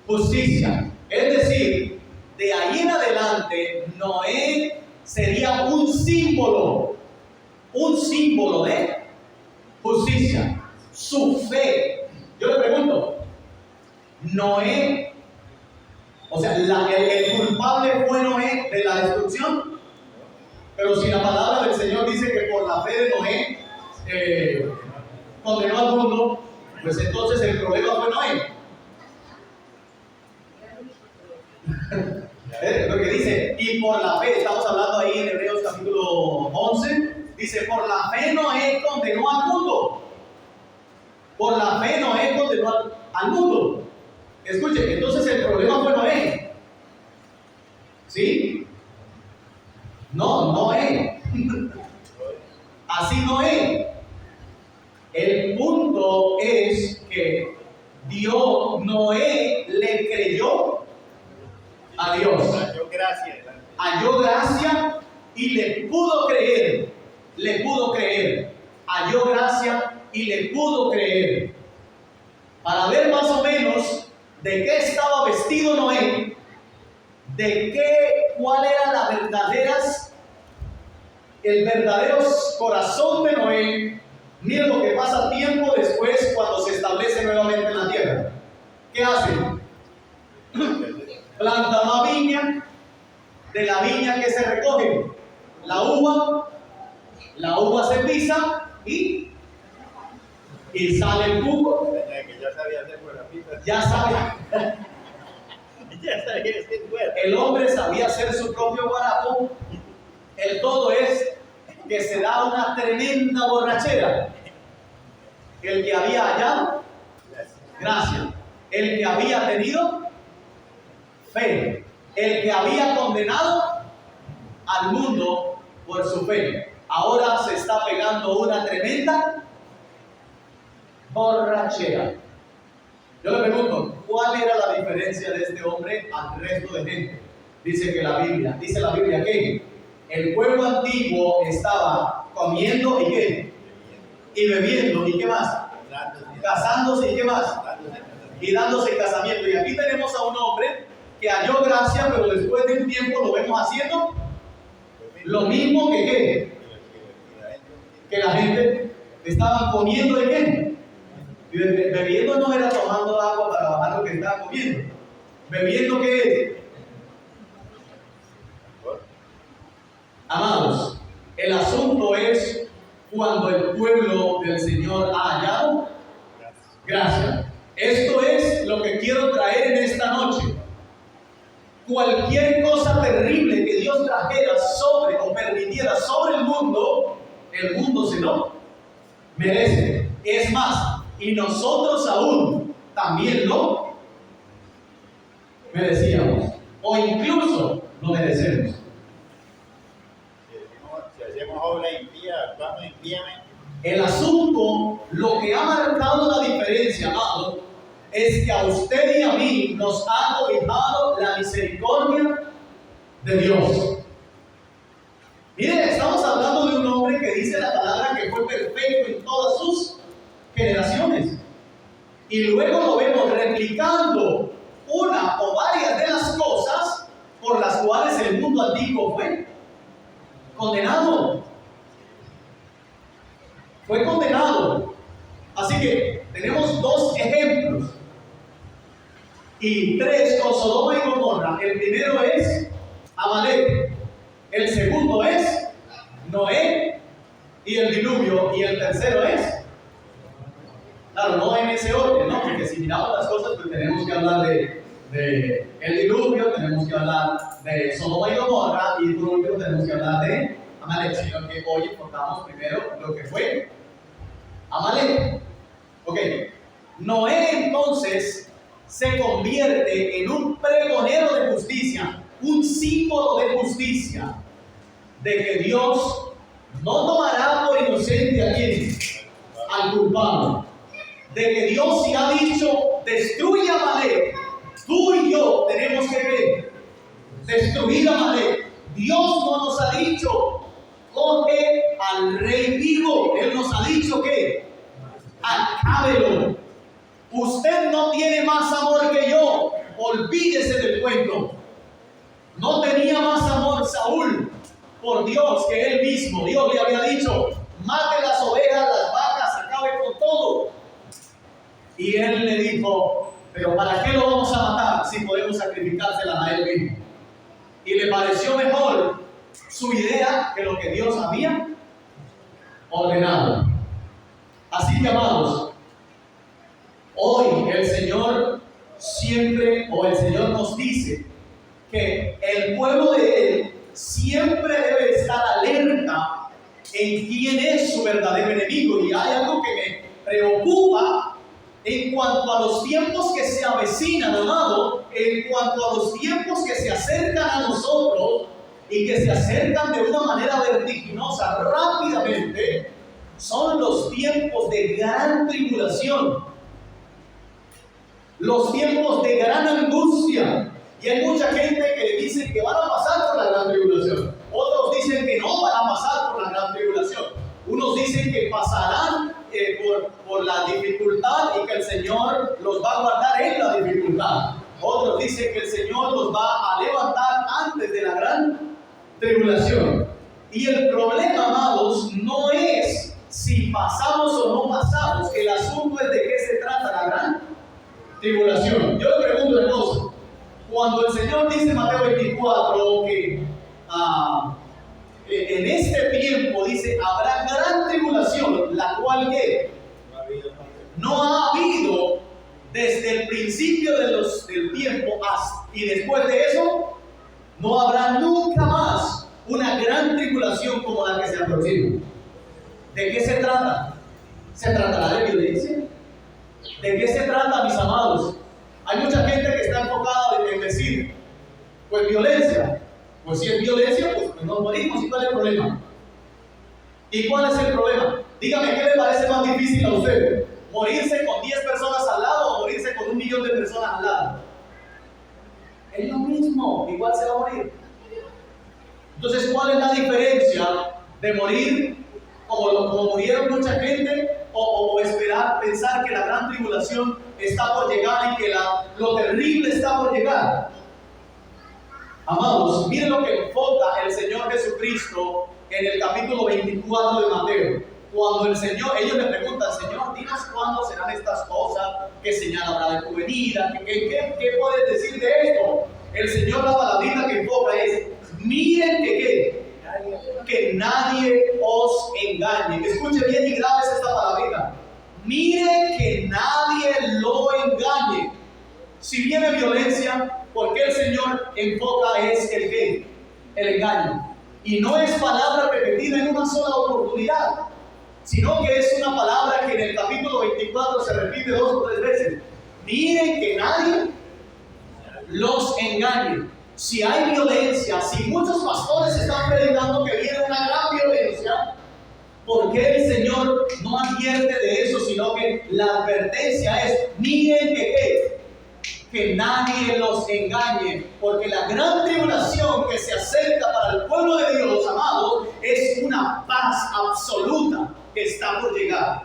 justicia. Es decir, de ahí en adelante, Noé sería un símbolo de justicia. Su fe. Yo le pregunto, Noé, o sea, el culpable fue Noé de la destrucción. Pero si la palabra del Señor dice que por la fe de Noé condenó al mundo, pues entonces el problema fue Noé. Porque dice, y por la fe, estamos hablando ahí en Hebreos capítulo 11, dice, por la fe Noé condenó al mundo. Por la fe Noé condenó al mundo. Escuchen, entonces el problema fue Noé. ¿Sí? No, Noé. Así Noé. El punto es que Noé le creyó a Dios. Halló gracia y le pudo creer. Halló gracia y le pudo creer. Para ver más o menos de qué estaba vestido Noé, cuál era el verdadero corazón de Noé. Miren lo que pasa tiempo después cuando se establece nuevamente en la tierra. ¿Qué hace? Planta una viña, de la viña que se recoge la uva se pisa y sale el jugo. Ya sabía hacer buena pizza. Ya sabía. El hombre sabía hacer su propio guarapo. El todo es que se da una tremenda borrachera. El que había hallado gracia, el que había tenido fe, el que había condenado al mundo por su fe, ahora se está pegando una tremenda borrachera. Yo le pregunto, ¿cuál era la diferencia de este hombre al resto de gente? Dice la Biblia que el pueblo antiguo estaba comiendo y ¿qué? Y bebiendo y ¿qué más? Casándose y ¿qué más? Y dándose casamiento. Y aquí tenemos a un hombre que halló gracia, pero después de un tiempo lo vemos haciendo lo mismo que ¿qué? Que la gente estaba comiendo y ¿qué? Y bebiendo no era tomando agua para bajar lo que estaba comiendo. ¿Bebiendo qué es? Amados, el asunto es cuando el pueblo del Señor ha hallado gracia. Esto es lo que quiero traer en esta noche. Cualquier cosa terrible que Dios trajera sobre o permitiera sobre el mundo se lo merece. Es más, y nosotros aún también lo merecíamos, o incluso lo merecemos. Si hacemos obra impía, actuamos impíamente. El asunto, lo que ha marcado la diferencia, amado, es que a usted y a mí nos ha cobijado la misericordia de Dios. Miren, estamos hablando de un hombre que dice la palabra que fue perfecto en todas sus generaciones. Y luego lo vemos replicando una o varias de las cosas por las cuales el mundo antiguo fue condenado. Fue condenado. Así que tenemos dos ejemplos y tres con Sodoma y Gomorra. El primero es Amalek, el segundo es Noé y el diluvio, y el tercero es, claro, no en ese orden, ¿no? Porque si miramos las cosas, pues tenemos que hablar de el diluvio, tenemos que hablar de Sodoma y Gomorra, y por último tenemos que hablar de Amalek, sino que hoy importamos primero lo que fue Amalek. Ok, Noé entonces se convierte en un pregonero de justicia, un símbolo de justicia, de que Dios no tomará por inocente a quien, al culpable. de que Dios sí ha dicho, destruye a Amalek, tú y yo tenemos que destruir a Amalek. Dios no nos ha dicho, coge al rey vivo. Él nos ha dicho que acábelo. Usted no tiene más amor que yo. Olvídese del cuento. No tenía más amor Saúl por Dios que él mismo. Dios le había dicho, mate las ovejas, las vacas, acabe con todo. Y él le dijo, pero ¿para qué lo vamos a matar si podemos sacrificársela a él mismo? Y le pareció mejor su idea que lo que Dios había ordenado. Así que, amados, hoy el Señor el Señor nos dice que el pueblo de Él siempre debe estar alerta en quién es su verdadero enemigo. Y hay algo que me preocupa en cuanto a los tiempos que se avecinan, amado, en cuanto a los tiempos que se acercan a nosotros y que se acercan de una manera vertiginosa, rápidamente, son los tiempos de gran tribulación, los tiempos de gran angustia. Y hay mucha gente que dice que van a pasar por la gran tribulación, otros dicen que no van a pasar por la gran tribulación, unos dicen que pasarán por la dificultad y que el Señor los va a guardar en la dificultad. Otros dicen que el Señor los va a levantar antes de la gran tribulación. Y el problema, amados, no es si pasamos o no pasamos. El asunto es de qué se trata la gran tribulación. Yo le pregunto una cosa. Cuando el Señor dice en Mateo 24 que en este tiempo dice habrá gran tribulación, la cual que no ha habido desde el principio del tiempo y después de eso no habrá nunca más una gran tribulación como la que se aproxima. ¿De qué se trata? ¿Se tratará de violencia? ¿De qué se trata, mis amados? Hay mucha gente que está enfocada en decir, pues violencia. Pues si es violencia, pues nos morimos. ¿Y cuál es el problema? ¿Y cuál es el problema? Dígame, ¿qué le parece más difícil a usted? ¿Morirse con 10 personas al lado o morirse con 1 millón de personas al lado? Es lo mismo, igual se va a morir. Entonces, ¿cuál es la diferencia de morir como murieron mucha gente o esperar, pensar que la gran tribulación está por llegar y que lo terrible está por llegar? Amados, miren lo que enfoca el Señor Jesucristo en el capítulo 24 de Mateo. Cuando el Señor, ellos le preguntan, Señor, dinos cuándo serán estas cosas, qué señal habrá de tu venida, ¿qué puedes decir de esto? El Señor, la palabrita que enfoca es, miren que nadie os engañe. Escuche bien y grave esta palabrita. Miren que nadie lo engañe. Si viene violencia, porque el Señor enfoca es el engaño. Y no es palabra repetida en una sola oportunidad, sino que es una palabra que en el capítulo 24 se repite 2 o 3 veces. Miren que nadie los engañe. Si hay violencia, si muchos pastores están predicando que viene una gran violencia, ¿por qué el Señor no advierte de eso? Sino que la advertencia es, miren que nadie los engañe, porque la gran tribulación que se acerca para el pueblo de Dios, amados, es una paz absoluta que está por llegar.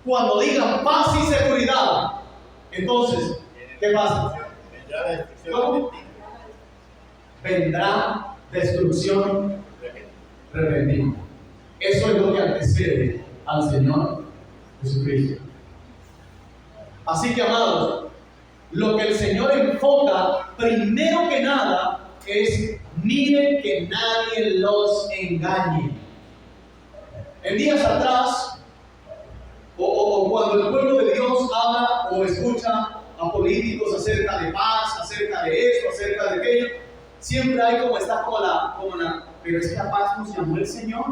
Cuando digan paz y seguridad, entonces, ¿qué pasa? Vendrá destrucción repentina. Eso es lo que antecede al Señor Jesucristo. Así que, amados, lo que el Señor enfoca primero que nada es, miren que nadie los engañe. En días atrás, o cuando el pueblo de Dios habla o escucha a políticos acerca de paz, acerca de esto, acerca de aquello, siempre hay pero es que a paz nos llamó el Señor.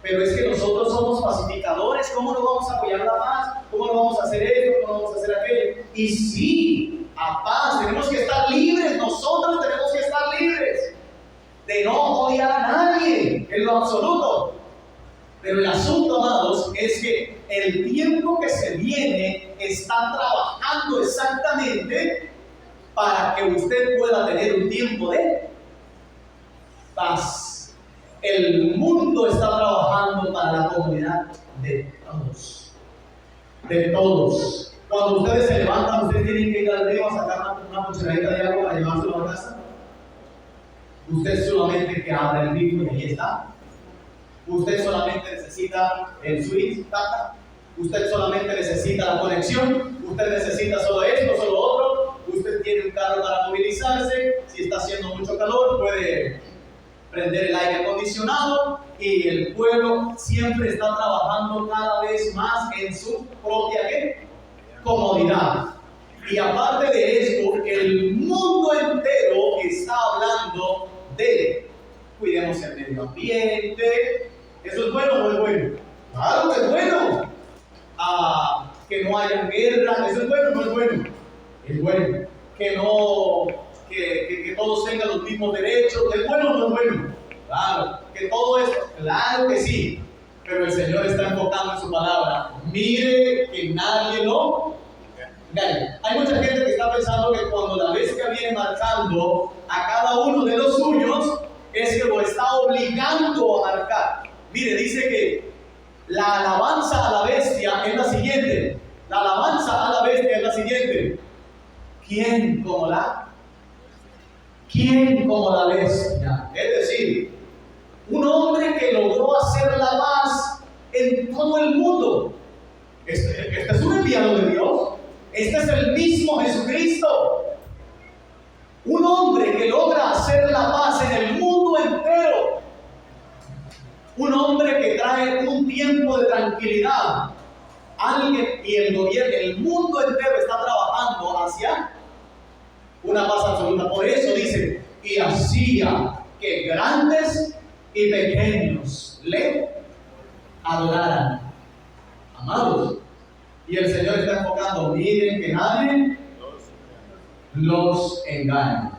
Pero es que nosotros somos pacificadores, ¿cómo no vamos a apoyar la paz? ¿Cómo no vamos a hacer esto? ¿Cómo no vamos a hacer aquello? Y sí, a paz, tenemos que estar libres, nosotros tenemos que estar libres de no odiar a nadie en lo absoluto. Pero el asunto, amados, es que el tiempo que se viene está trabajando exactamente para que usted pueda tener un tiempo de paz. El mundo está trabajando para la comunidad de todos. De todos. Cuando ustedes se levantan, ustedes tienen que ir al río a sacar una cucharadita de agua para llevárselo a casa. Usted solamente que abra el grifo y ahí está. Usted solamente necesita el switch, tata. Usted solamente necesita la conexión. Usted necesita solo esto, solo otro. Usted tiene un carro para movilizarse. Si está haciendo mucho calor, puede prender el aire acondicionado. Y el pueblo siempre está trabajando cada vez más en su propia comodidad. Y aparte de esto, el mundo entero está hablando de cuidemos el medio ambiente. ¿Eso es bueno o no es bueno? Claro que es bueno. Que no haya guerra, ¿eso es bueno o no es bueno? Es bueno. Que todos tengan los mismos derechos, ¿es bueno o no es bueno? Claro. Que todo esto, claro que sí. Pero el Señor está enfocando en su palabra. Mire que nadie lo engañe. Hay mucha gente que está pensando que cuando la bestia viene marcando a cada uno de los suyos, es que lo está obligando a marcar. Mire, dice que la alabanza a la bestia es la siguiente. La alabanza a la bestia es la siguiente. ¿Quién como la bestia? Es decir, un hombre que logró hacer la paz en todo el mundo. Este es un enviado de Dios. Este es el mismo Jesucristo. Un hombre que logra hacer la paz en el mundo entero. Un hombre que trae un tiempo de tranquilidad. Alguien y el gobierno, el mundo entero está trabajando hacia una paz absoluta. Por eso dice, y hacía que grandes y pequeños le adoraran. Amados, y el Señor está enfocando, miren que nadie los engañe.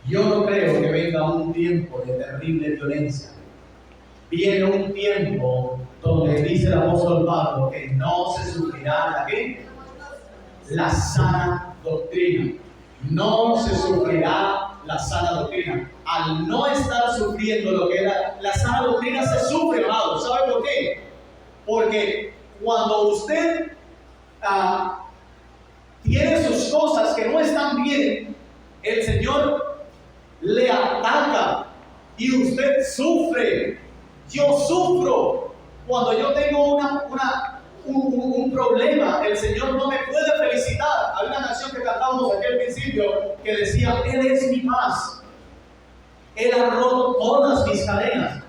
Yo no creo que venga un tiempo de terrible violencia. Viene un tiempo donde dice el apóstol Pablo que no se sufrirá la sana doctrina. No se sufrirá la sana doctrina. Al no estar sufriendo lo que era la sana doctrina, se sufre, amado. ¿Sabe por qué? Porque cuando usted tiene sus cosas que no están bien, el Señor le ataca y usted sufre. Yo sufro cuando yo tengo un problema. El Señor no me puede felicitar. Hay una canción que cantábamos aquí al principio que decía, Él es mi paz. Él ha roto todas mis cadenas.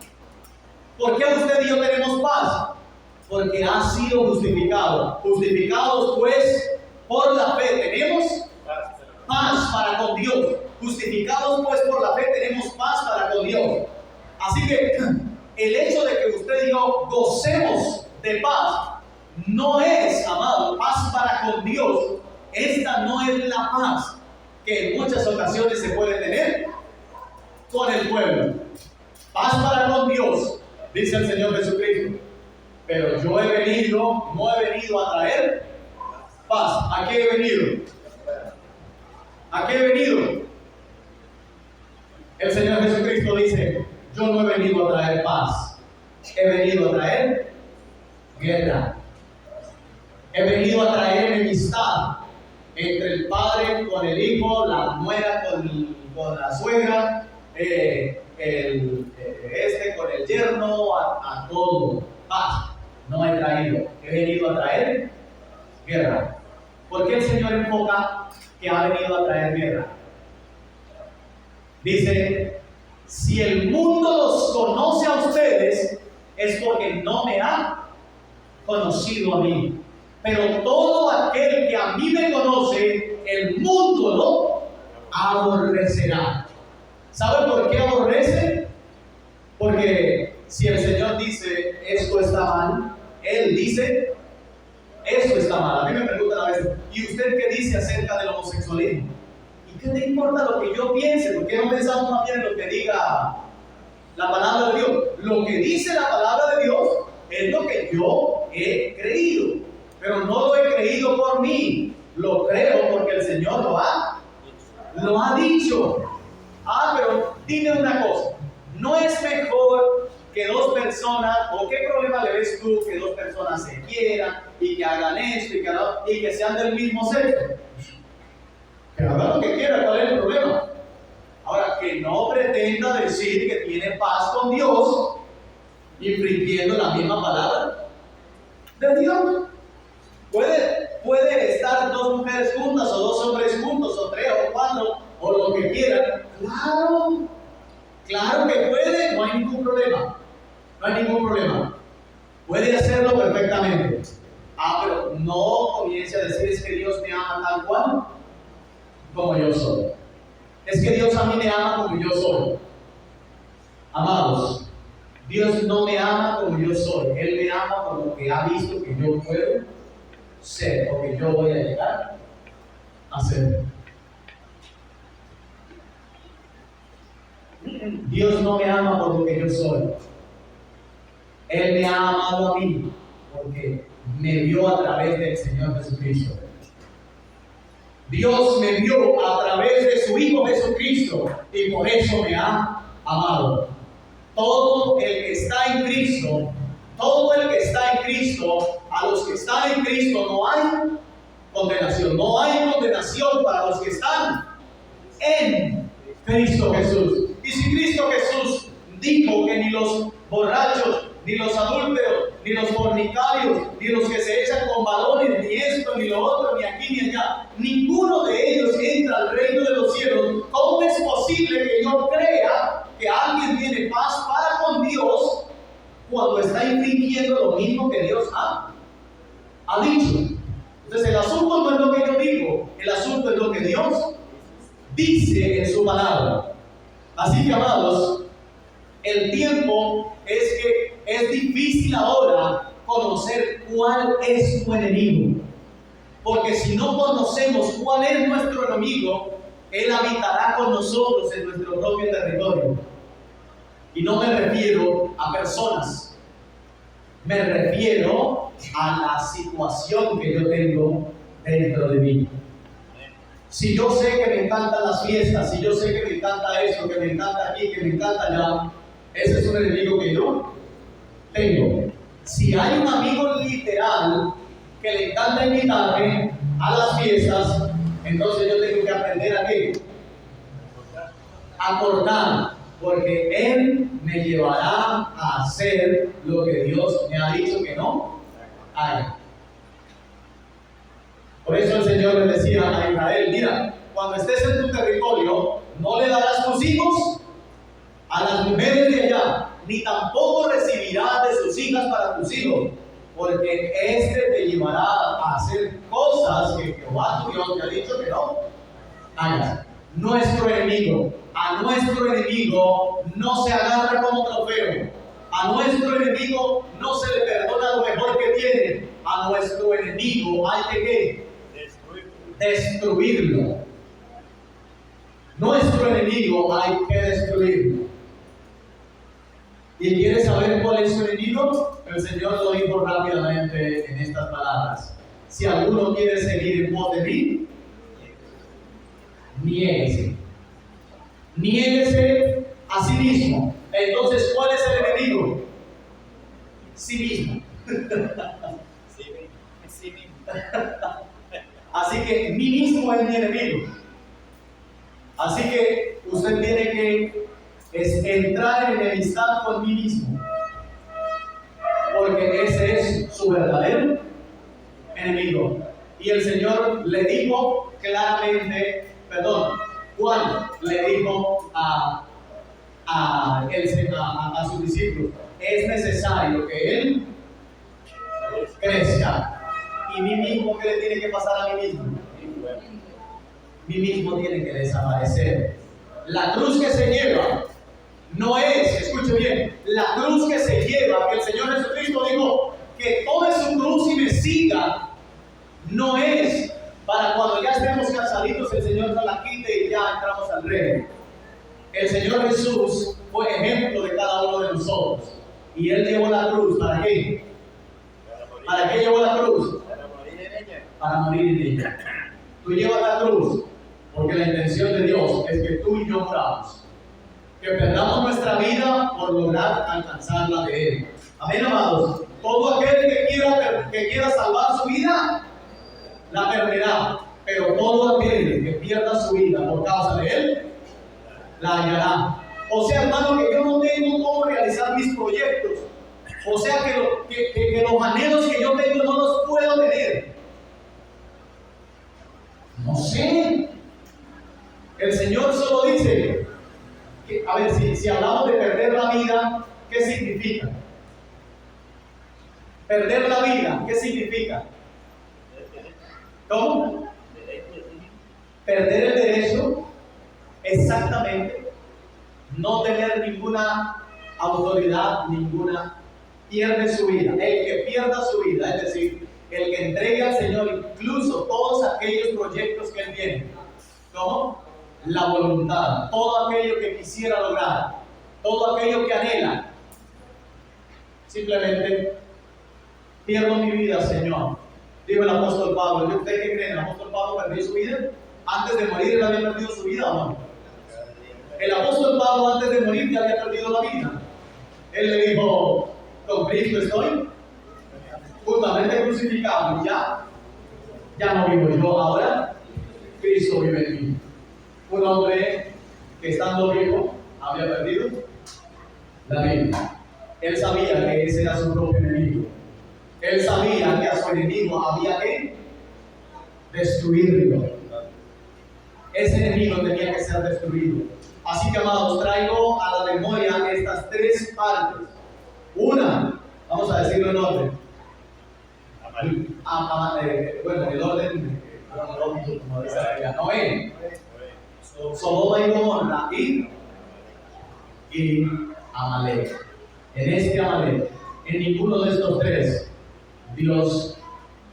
¿Por qué usted y yo tenemos paz? Porque ha sido justificado. Justificados pues por la fe tenemos paz para con Dios. Justificados pues por la fe tenemos paz para con Dios. Así que el hecho de que usted y yo gocemos de paz no es, amado, paz para con Dios. Esta no es la paz que en muchas ocasiones se puede tener con el pueblo. Paz para con Dios, dice el Señor Jesucristo. Pero yo no he venido a traer paz. ¿A qué he venido? ¿A qué he venido? El Señor Jesucristo dice, yo no he venido a traer paz. He venido a traer guerra. He venido a traer enemistad entre el padre con el hijo, la nuera con la suegra, con el yerno, a todo. Paz no he traído. He venido a traer guerra. ¿Por qué el Señor enfoca que ha venido a traer guerra? Dice, si el mundo los conoce a ustedes, es porque no me ha conocido a mí. Pero todo aquel que a mí me conoce, el mundo lo aborrecerá. ¿Sabe por qué aborrece? Porque si el Señor dice, esto está mal, Él dice, esto está mal. A mí me preguntan a veces, ¿y usted qué dice acerca del homosexualismo? ¿Y qué te importa lo que yo piense? ¿Por qué no pensamos más bien en lo que diga la palabra de Dios? Lo que dice la palabra de Dios es lo que yo he creído. Pero no lo he creído por mí, lo creo porque el Señor lo ha dicho. Pero dime una cosa, ¿no es mejor que dos personas, o qué problema le ves tú que dos personas se quieran y que hagan esto y que sean del mismo sexo? Que hagan lo que quieran, ¿cuál es el problema? Ahora, que no pretenda decir que tiene paz con Dios infringiendo la misma palabra de Dios. Puede estar dos mujeres juntas, o dos hombres juntos, o tres, o cuatro, o lo que quieran. Claro que puede, no hay ningún problema. No hay ningún problema. Puede hacerlo perfectamente. Pero no comience a decir es que Dios me ama tal cual como yo soy. Es que Dios a mí me ama como yo soy. Amados, Dios no me ama como yo soy. Él me ama por lo que ha visto que yo puedo ser, o que yo voy a llegar a ser. Dios no me ama por lo que yo soy. Él me ha amado a mí porque me vio a través del Señor Jesucristo. Dios me vio a través de su Hijo Jesucristo y por eso me ha amado. Todo el que está en Cristo, a los que están en Cristo no hay condenación. No hay condenación para los que están en Cristo Jesús. Y si Cristo Jesús dijo que ni los borrachos, ni los adúlteros, ni los fornicarios, ni los que se echan con balones, ni esto, ni lo otro, ni aquí, ni allá, ninguno de ellos entra al reino de los cielos, ¿cómo es posible que yo crea que alguien tiene paz para con Dios cuando está infringiendo lo mismo que Dios ha dicho? Entonces el asunto no es lo que yo digo, el asunto es lo que Dios dice en su palabra. Así que, amados, el tiempo es que es difícil ahora conocer cuál es tu enemigo. Porque si no conocemos cuál es nuestro enemigo, él habitará con nosotros en nuestro propio territorio. Y no me refiero a personas, me refiero a la situación que yo tengo dentro de mí. Si yo sé que me encantan las fiestas, si yo sé que me encanta esto, que me encanta aquí, que me encanta allá, ese es un enemigo que yo tengo. Si hay un amigo literal que le encanta invitarme a las fiestas, entonces yo tengo que aprender a qué? A cortar, porque él me llevará a hacer lo que Dios me ha dicho que no haga. Por eso el Señor le decía a Israel: mira, cuando estés en tu territorio, no le darás tus hijos a las mujeres de allá, ni tampoco recibirás de sus hijas para tus hijos, porque este te llevará a hacer cosas que Jehová tu Dios te ha dicho que no hagas. Nuestro enemigo, a nuestro enemigo no se agarra como trofeo, a nuestro enemigo no se le perdona lo mejor que tiene, a nuestro enemigo hay que ¿qué? Destruirlo. Nuestro enemigo hay que destruirlo. ¿Y quieres saber cuál es su enemigo? El Señor lo dijo rápidamente en estas palabras: si alguno quiere seguir en pos de mí, niéguese. Niéguese a sí mismo. Entonces, ¿cuál es el enemigo? Sí mismo. Sí mismo. Así que mí mismo es mi enemigo. Así que usted tiene que entrar en enemistad con mí mismo, porque ese es su verdadero enemigo. Y el Señor le dijo claramente, Juan le dijo a sus discípulos: es necesario que Él crezca. ¿Y mí mismo qué le tiene que pasar a mí mismo? Mí mismo tiene que desaparecer. La cruz que se lleva no es, escuche bien, la cruz que se lleva, que el Señor Jesucristo dijo que tome su cruz y me siga, no es para cuando ya estemos cansaditos el Señor nos la quite y ya entramos al reino. El Señor Jesús fue ejemplo de cada uno de nosotros y Él llevó la cruz, ¿para qué? ¿Para qué llevó la cruz? Para morir en ella. Para morir en ella. Tú llevas la cruz porque la intención de Dios es que tú y yo moramos. Que perdamos nuestra vida por lograr alcanzar la de Él. Amén, amados. Todo aquel que quiera salvar su vida, la perderá. Pero todo aquel que pierda su vida por causa de Él, la hallará. O sea, hermano, que yo no tengo cómo realizar mis proyectos. O sea, que los anhelos que yo tengo no los puedo tener. No sé. El Señor solo dice que, a ver, si hablamos de perder la vida, ¿qué significa? Perder la vida, ¿qué significa? ¿Cómo? Perder el derecho, exactamente. No tener ninguna autoridad, pierde su vida. El que pierda su vida, es decir, el que entregue al Señor incluso todos aquellos proyectos que Él tiene. ¿Cómo? La voluntad, todo aquello que quisiera lograr, todo aquello que anhela. Simplemente pierdo mi vida, Señor. Dijo el apóstol Pablo. ¿Usted qué cree? ¿El apóstol Pablo perdió su vida? Antes de morir él había perdido su vida, ¿o no? El apóstol Pablo antes de morir ya había perdido la vida. Él le dijo, con Cristo estoy juntamente crucificado. Ya no vivo yo, ahora Cristo vive en mí. Un hombre que estando vivo había perdido la vida. Él sabía que ese era su propio enemigo. Él sabía que a su enemigo había que destruirlo. Ese enemigo tenía que ser destruido. Así que, amados, traigo a la memoria estas tres partes. Una, vamos a decirlo en orden. Bueno, en el orden cronológico, como dice la Biblia. Noé, Sodoma y Gomorra y Amalek. En este Amalek, en ninguno de estos tres, Dios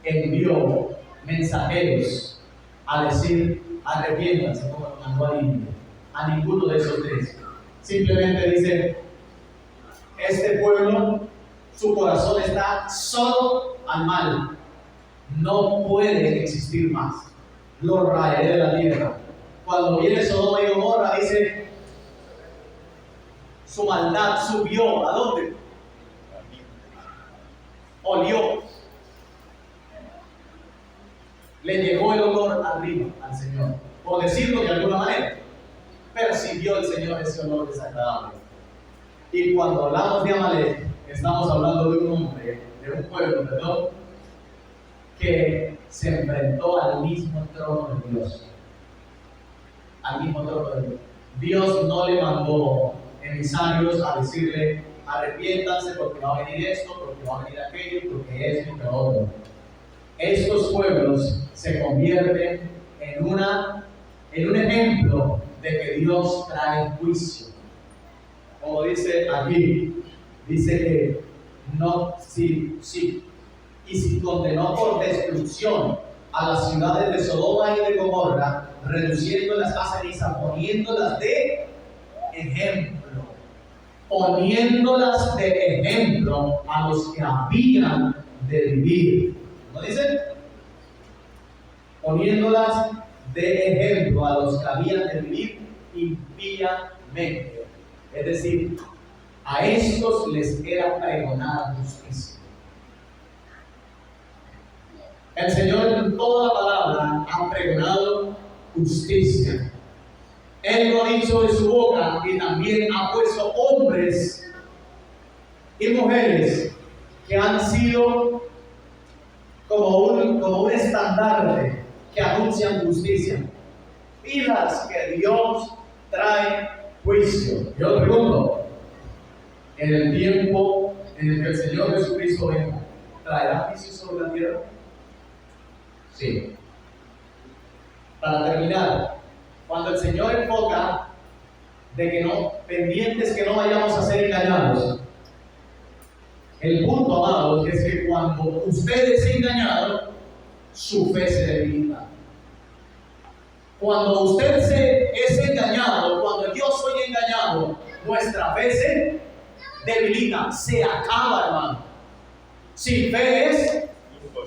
envió mensajeros a decir arrepiéntanse como lo mandó a Nínive. A ninguno de esos tres. Simplemente dice, este pueblo, su corazón está solo al mal. No puede existir más. Lo raeré de la tierra. Cuando viene Sodoma y Gomorra, dice, su maldad subió. ¿A dónde? Olió. Le llegó el olor arriba al Señor. Por decirlo de alguna manera. Percibió el Señor ese olor desagradable. Y cuando hablamos de Amalek, estamos hablando de un hombre, de un pueblo, perdón, que se enfrentó al mismo trono de Dios. Al mismo trono de Dios. Dios no le mandó emisarios a decirle, arrepiéntanse porque va a venir esto, porque va a venir aquello, porque esto y lo otro. Estos pueblos se convierten en un ejemplo de que Dios trae juicio. Como dice aquí, dice que no, y si condenó por destrucción a las ciudades de Sodoma y de Gomorra, reduciéndolas a ceniza, poniéndolas de ejemplo. Poniéndolas de ejemplo a los que habían de vivir. ¿No dice? Poniéndolas de ejemplo a los que habían de vivir impíamente. Es decir, a estos les era pregonada justicia. El Señor en toda la palabra ha pregonado justicia. Él lo ha dicho de su boca y también ha puesto hombres y mujeres que han sido como un estandarte que anuncian justicia. Pilas que Dios trae juicio. Yo pregunto, en el tiempo en el que el Señor Jesucristo venga, ¿traerá juicio sobre la tierra? Sí. Para terminar, cuando el Señor enfoca de que no, pendientes que no vayamos a ser engañados, el punto, amados, es que cuando usted es engañado, su fe se debilita. Cuando usted es engañado, cuando yo soy engañado, nuestra fe se debilita, se acaba, hermano. Sin fe es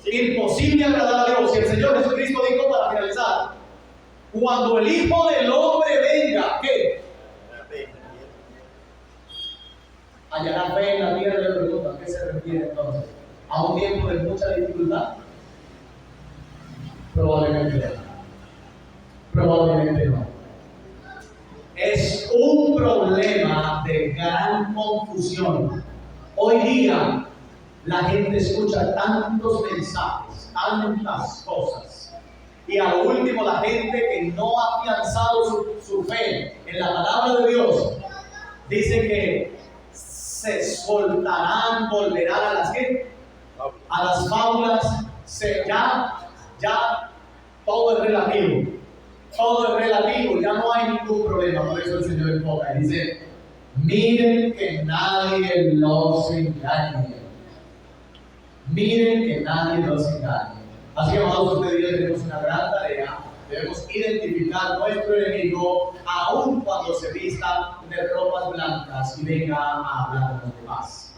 imposible agradar a Dios. Y el Señor Jesucristo dijo para finalizar: cuando el Hijo del Hombre venga, ¿qué? ¿Hallará fe en la tierra? Le pregunto, ¿a qué se refiere entonces? ¿A un tiempo de mucha dificultad? Probablemente no. Probablemente no. Es un problema de gran confusión. Hoy día la gente escucha tantos mensajes, tantas cosas, y a lo último la gente que no ha afianzado su fe en la palabra de Dios dice que se soltarán, volverán a las ¿qué? A las fábulas. Ya todo es relativo. Todo es relativo, ya no hay ningún problema. Por eso el Señor enfoca y dice: miren que nadie los engañe. Miren que nadie los engañe. Así que, amados, ustedes y yo tenemos una gran tarea. Debemos identificar nuestro enemigo, aun cuando se vista de ropas blancas y venga a hablarnos de paz.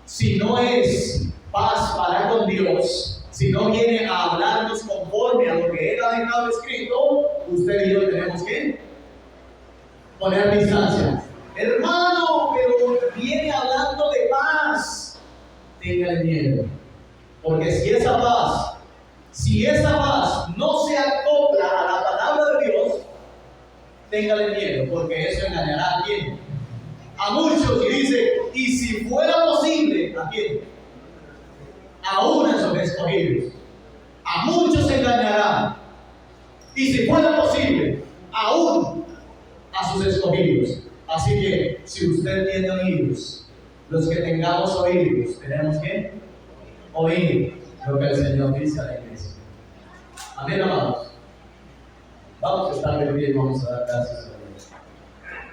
Si no es paz para con Dios, si no viene a hablarnos conforme a lo que Él ha dejado escrito, usted y yo tenemos que poner distancia. Hermano, pero viene hablando de paz. Téngale miedo. Porque si esa paz no se acopla a la palabra de Dios, téngale miedo, porque eso engañará a quién. A muchos, y dice: y si fuera posible, ¿a quién? Aún a esos escogidos. A muchos se engañarán. Y si fuera posible, aún a sus escogidos. Así que, si usted tiene oídos, los que tengamos oídos, tenemos que oír lo que el Señor dice a la iglesia. Amén, amados. Vamos a estar de pie y vamos a dar gracias a Dios.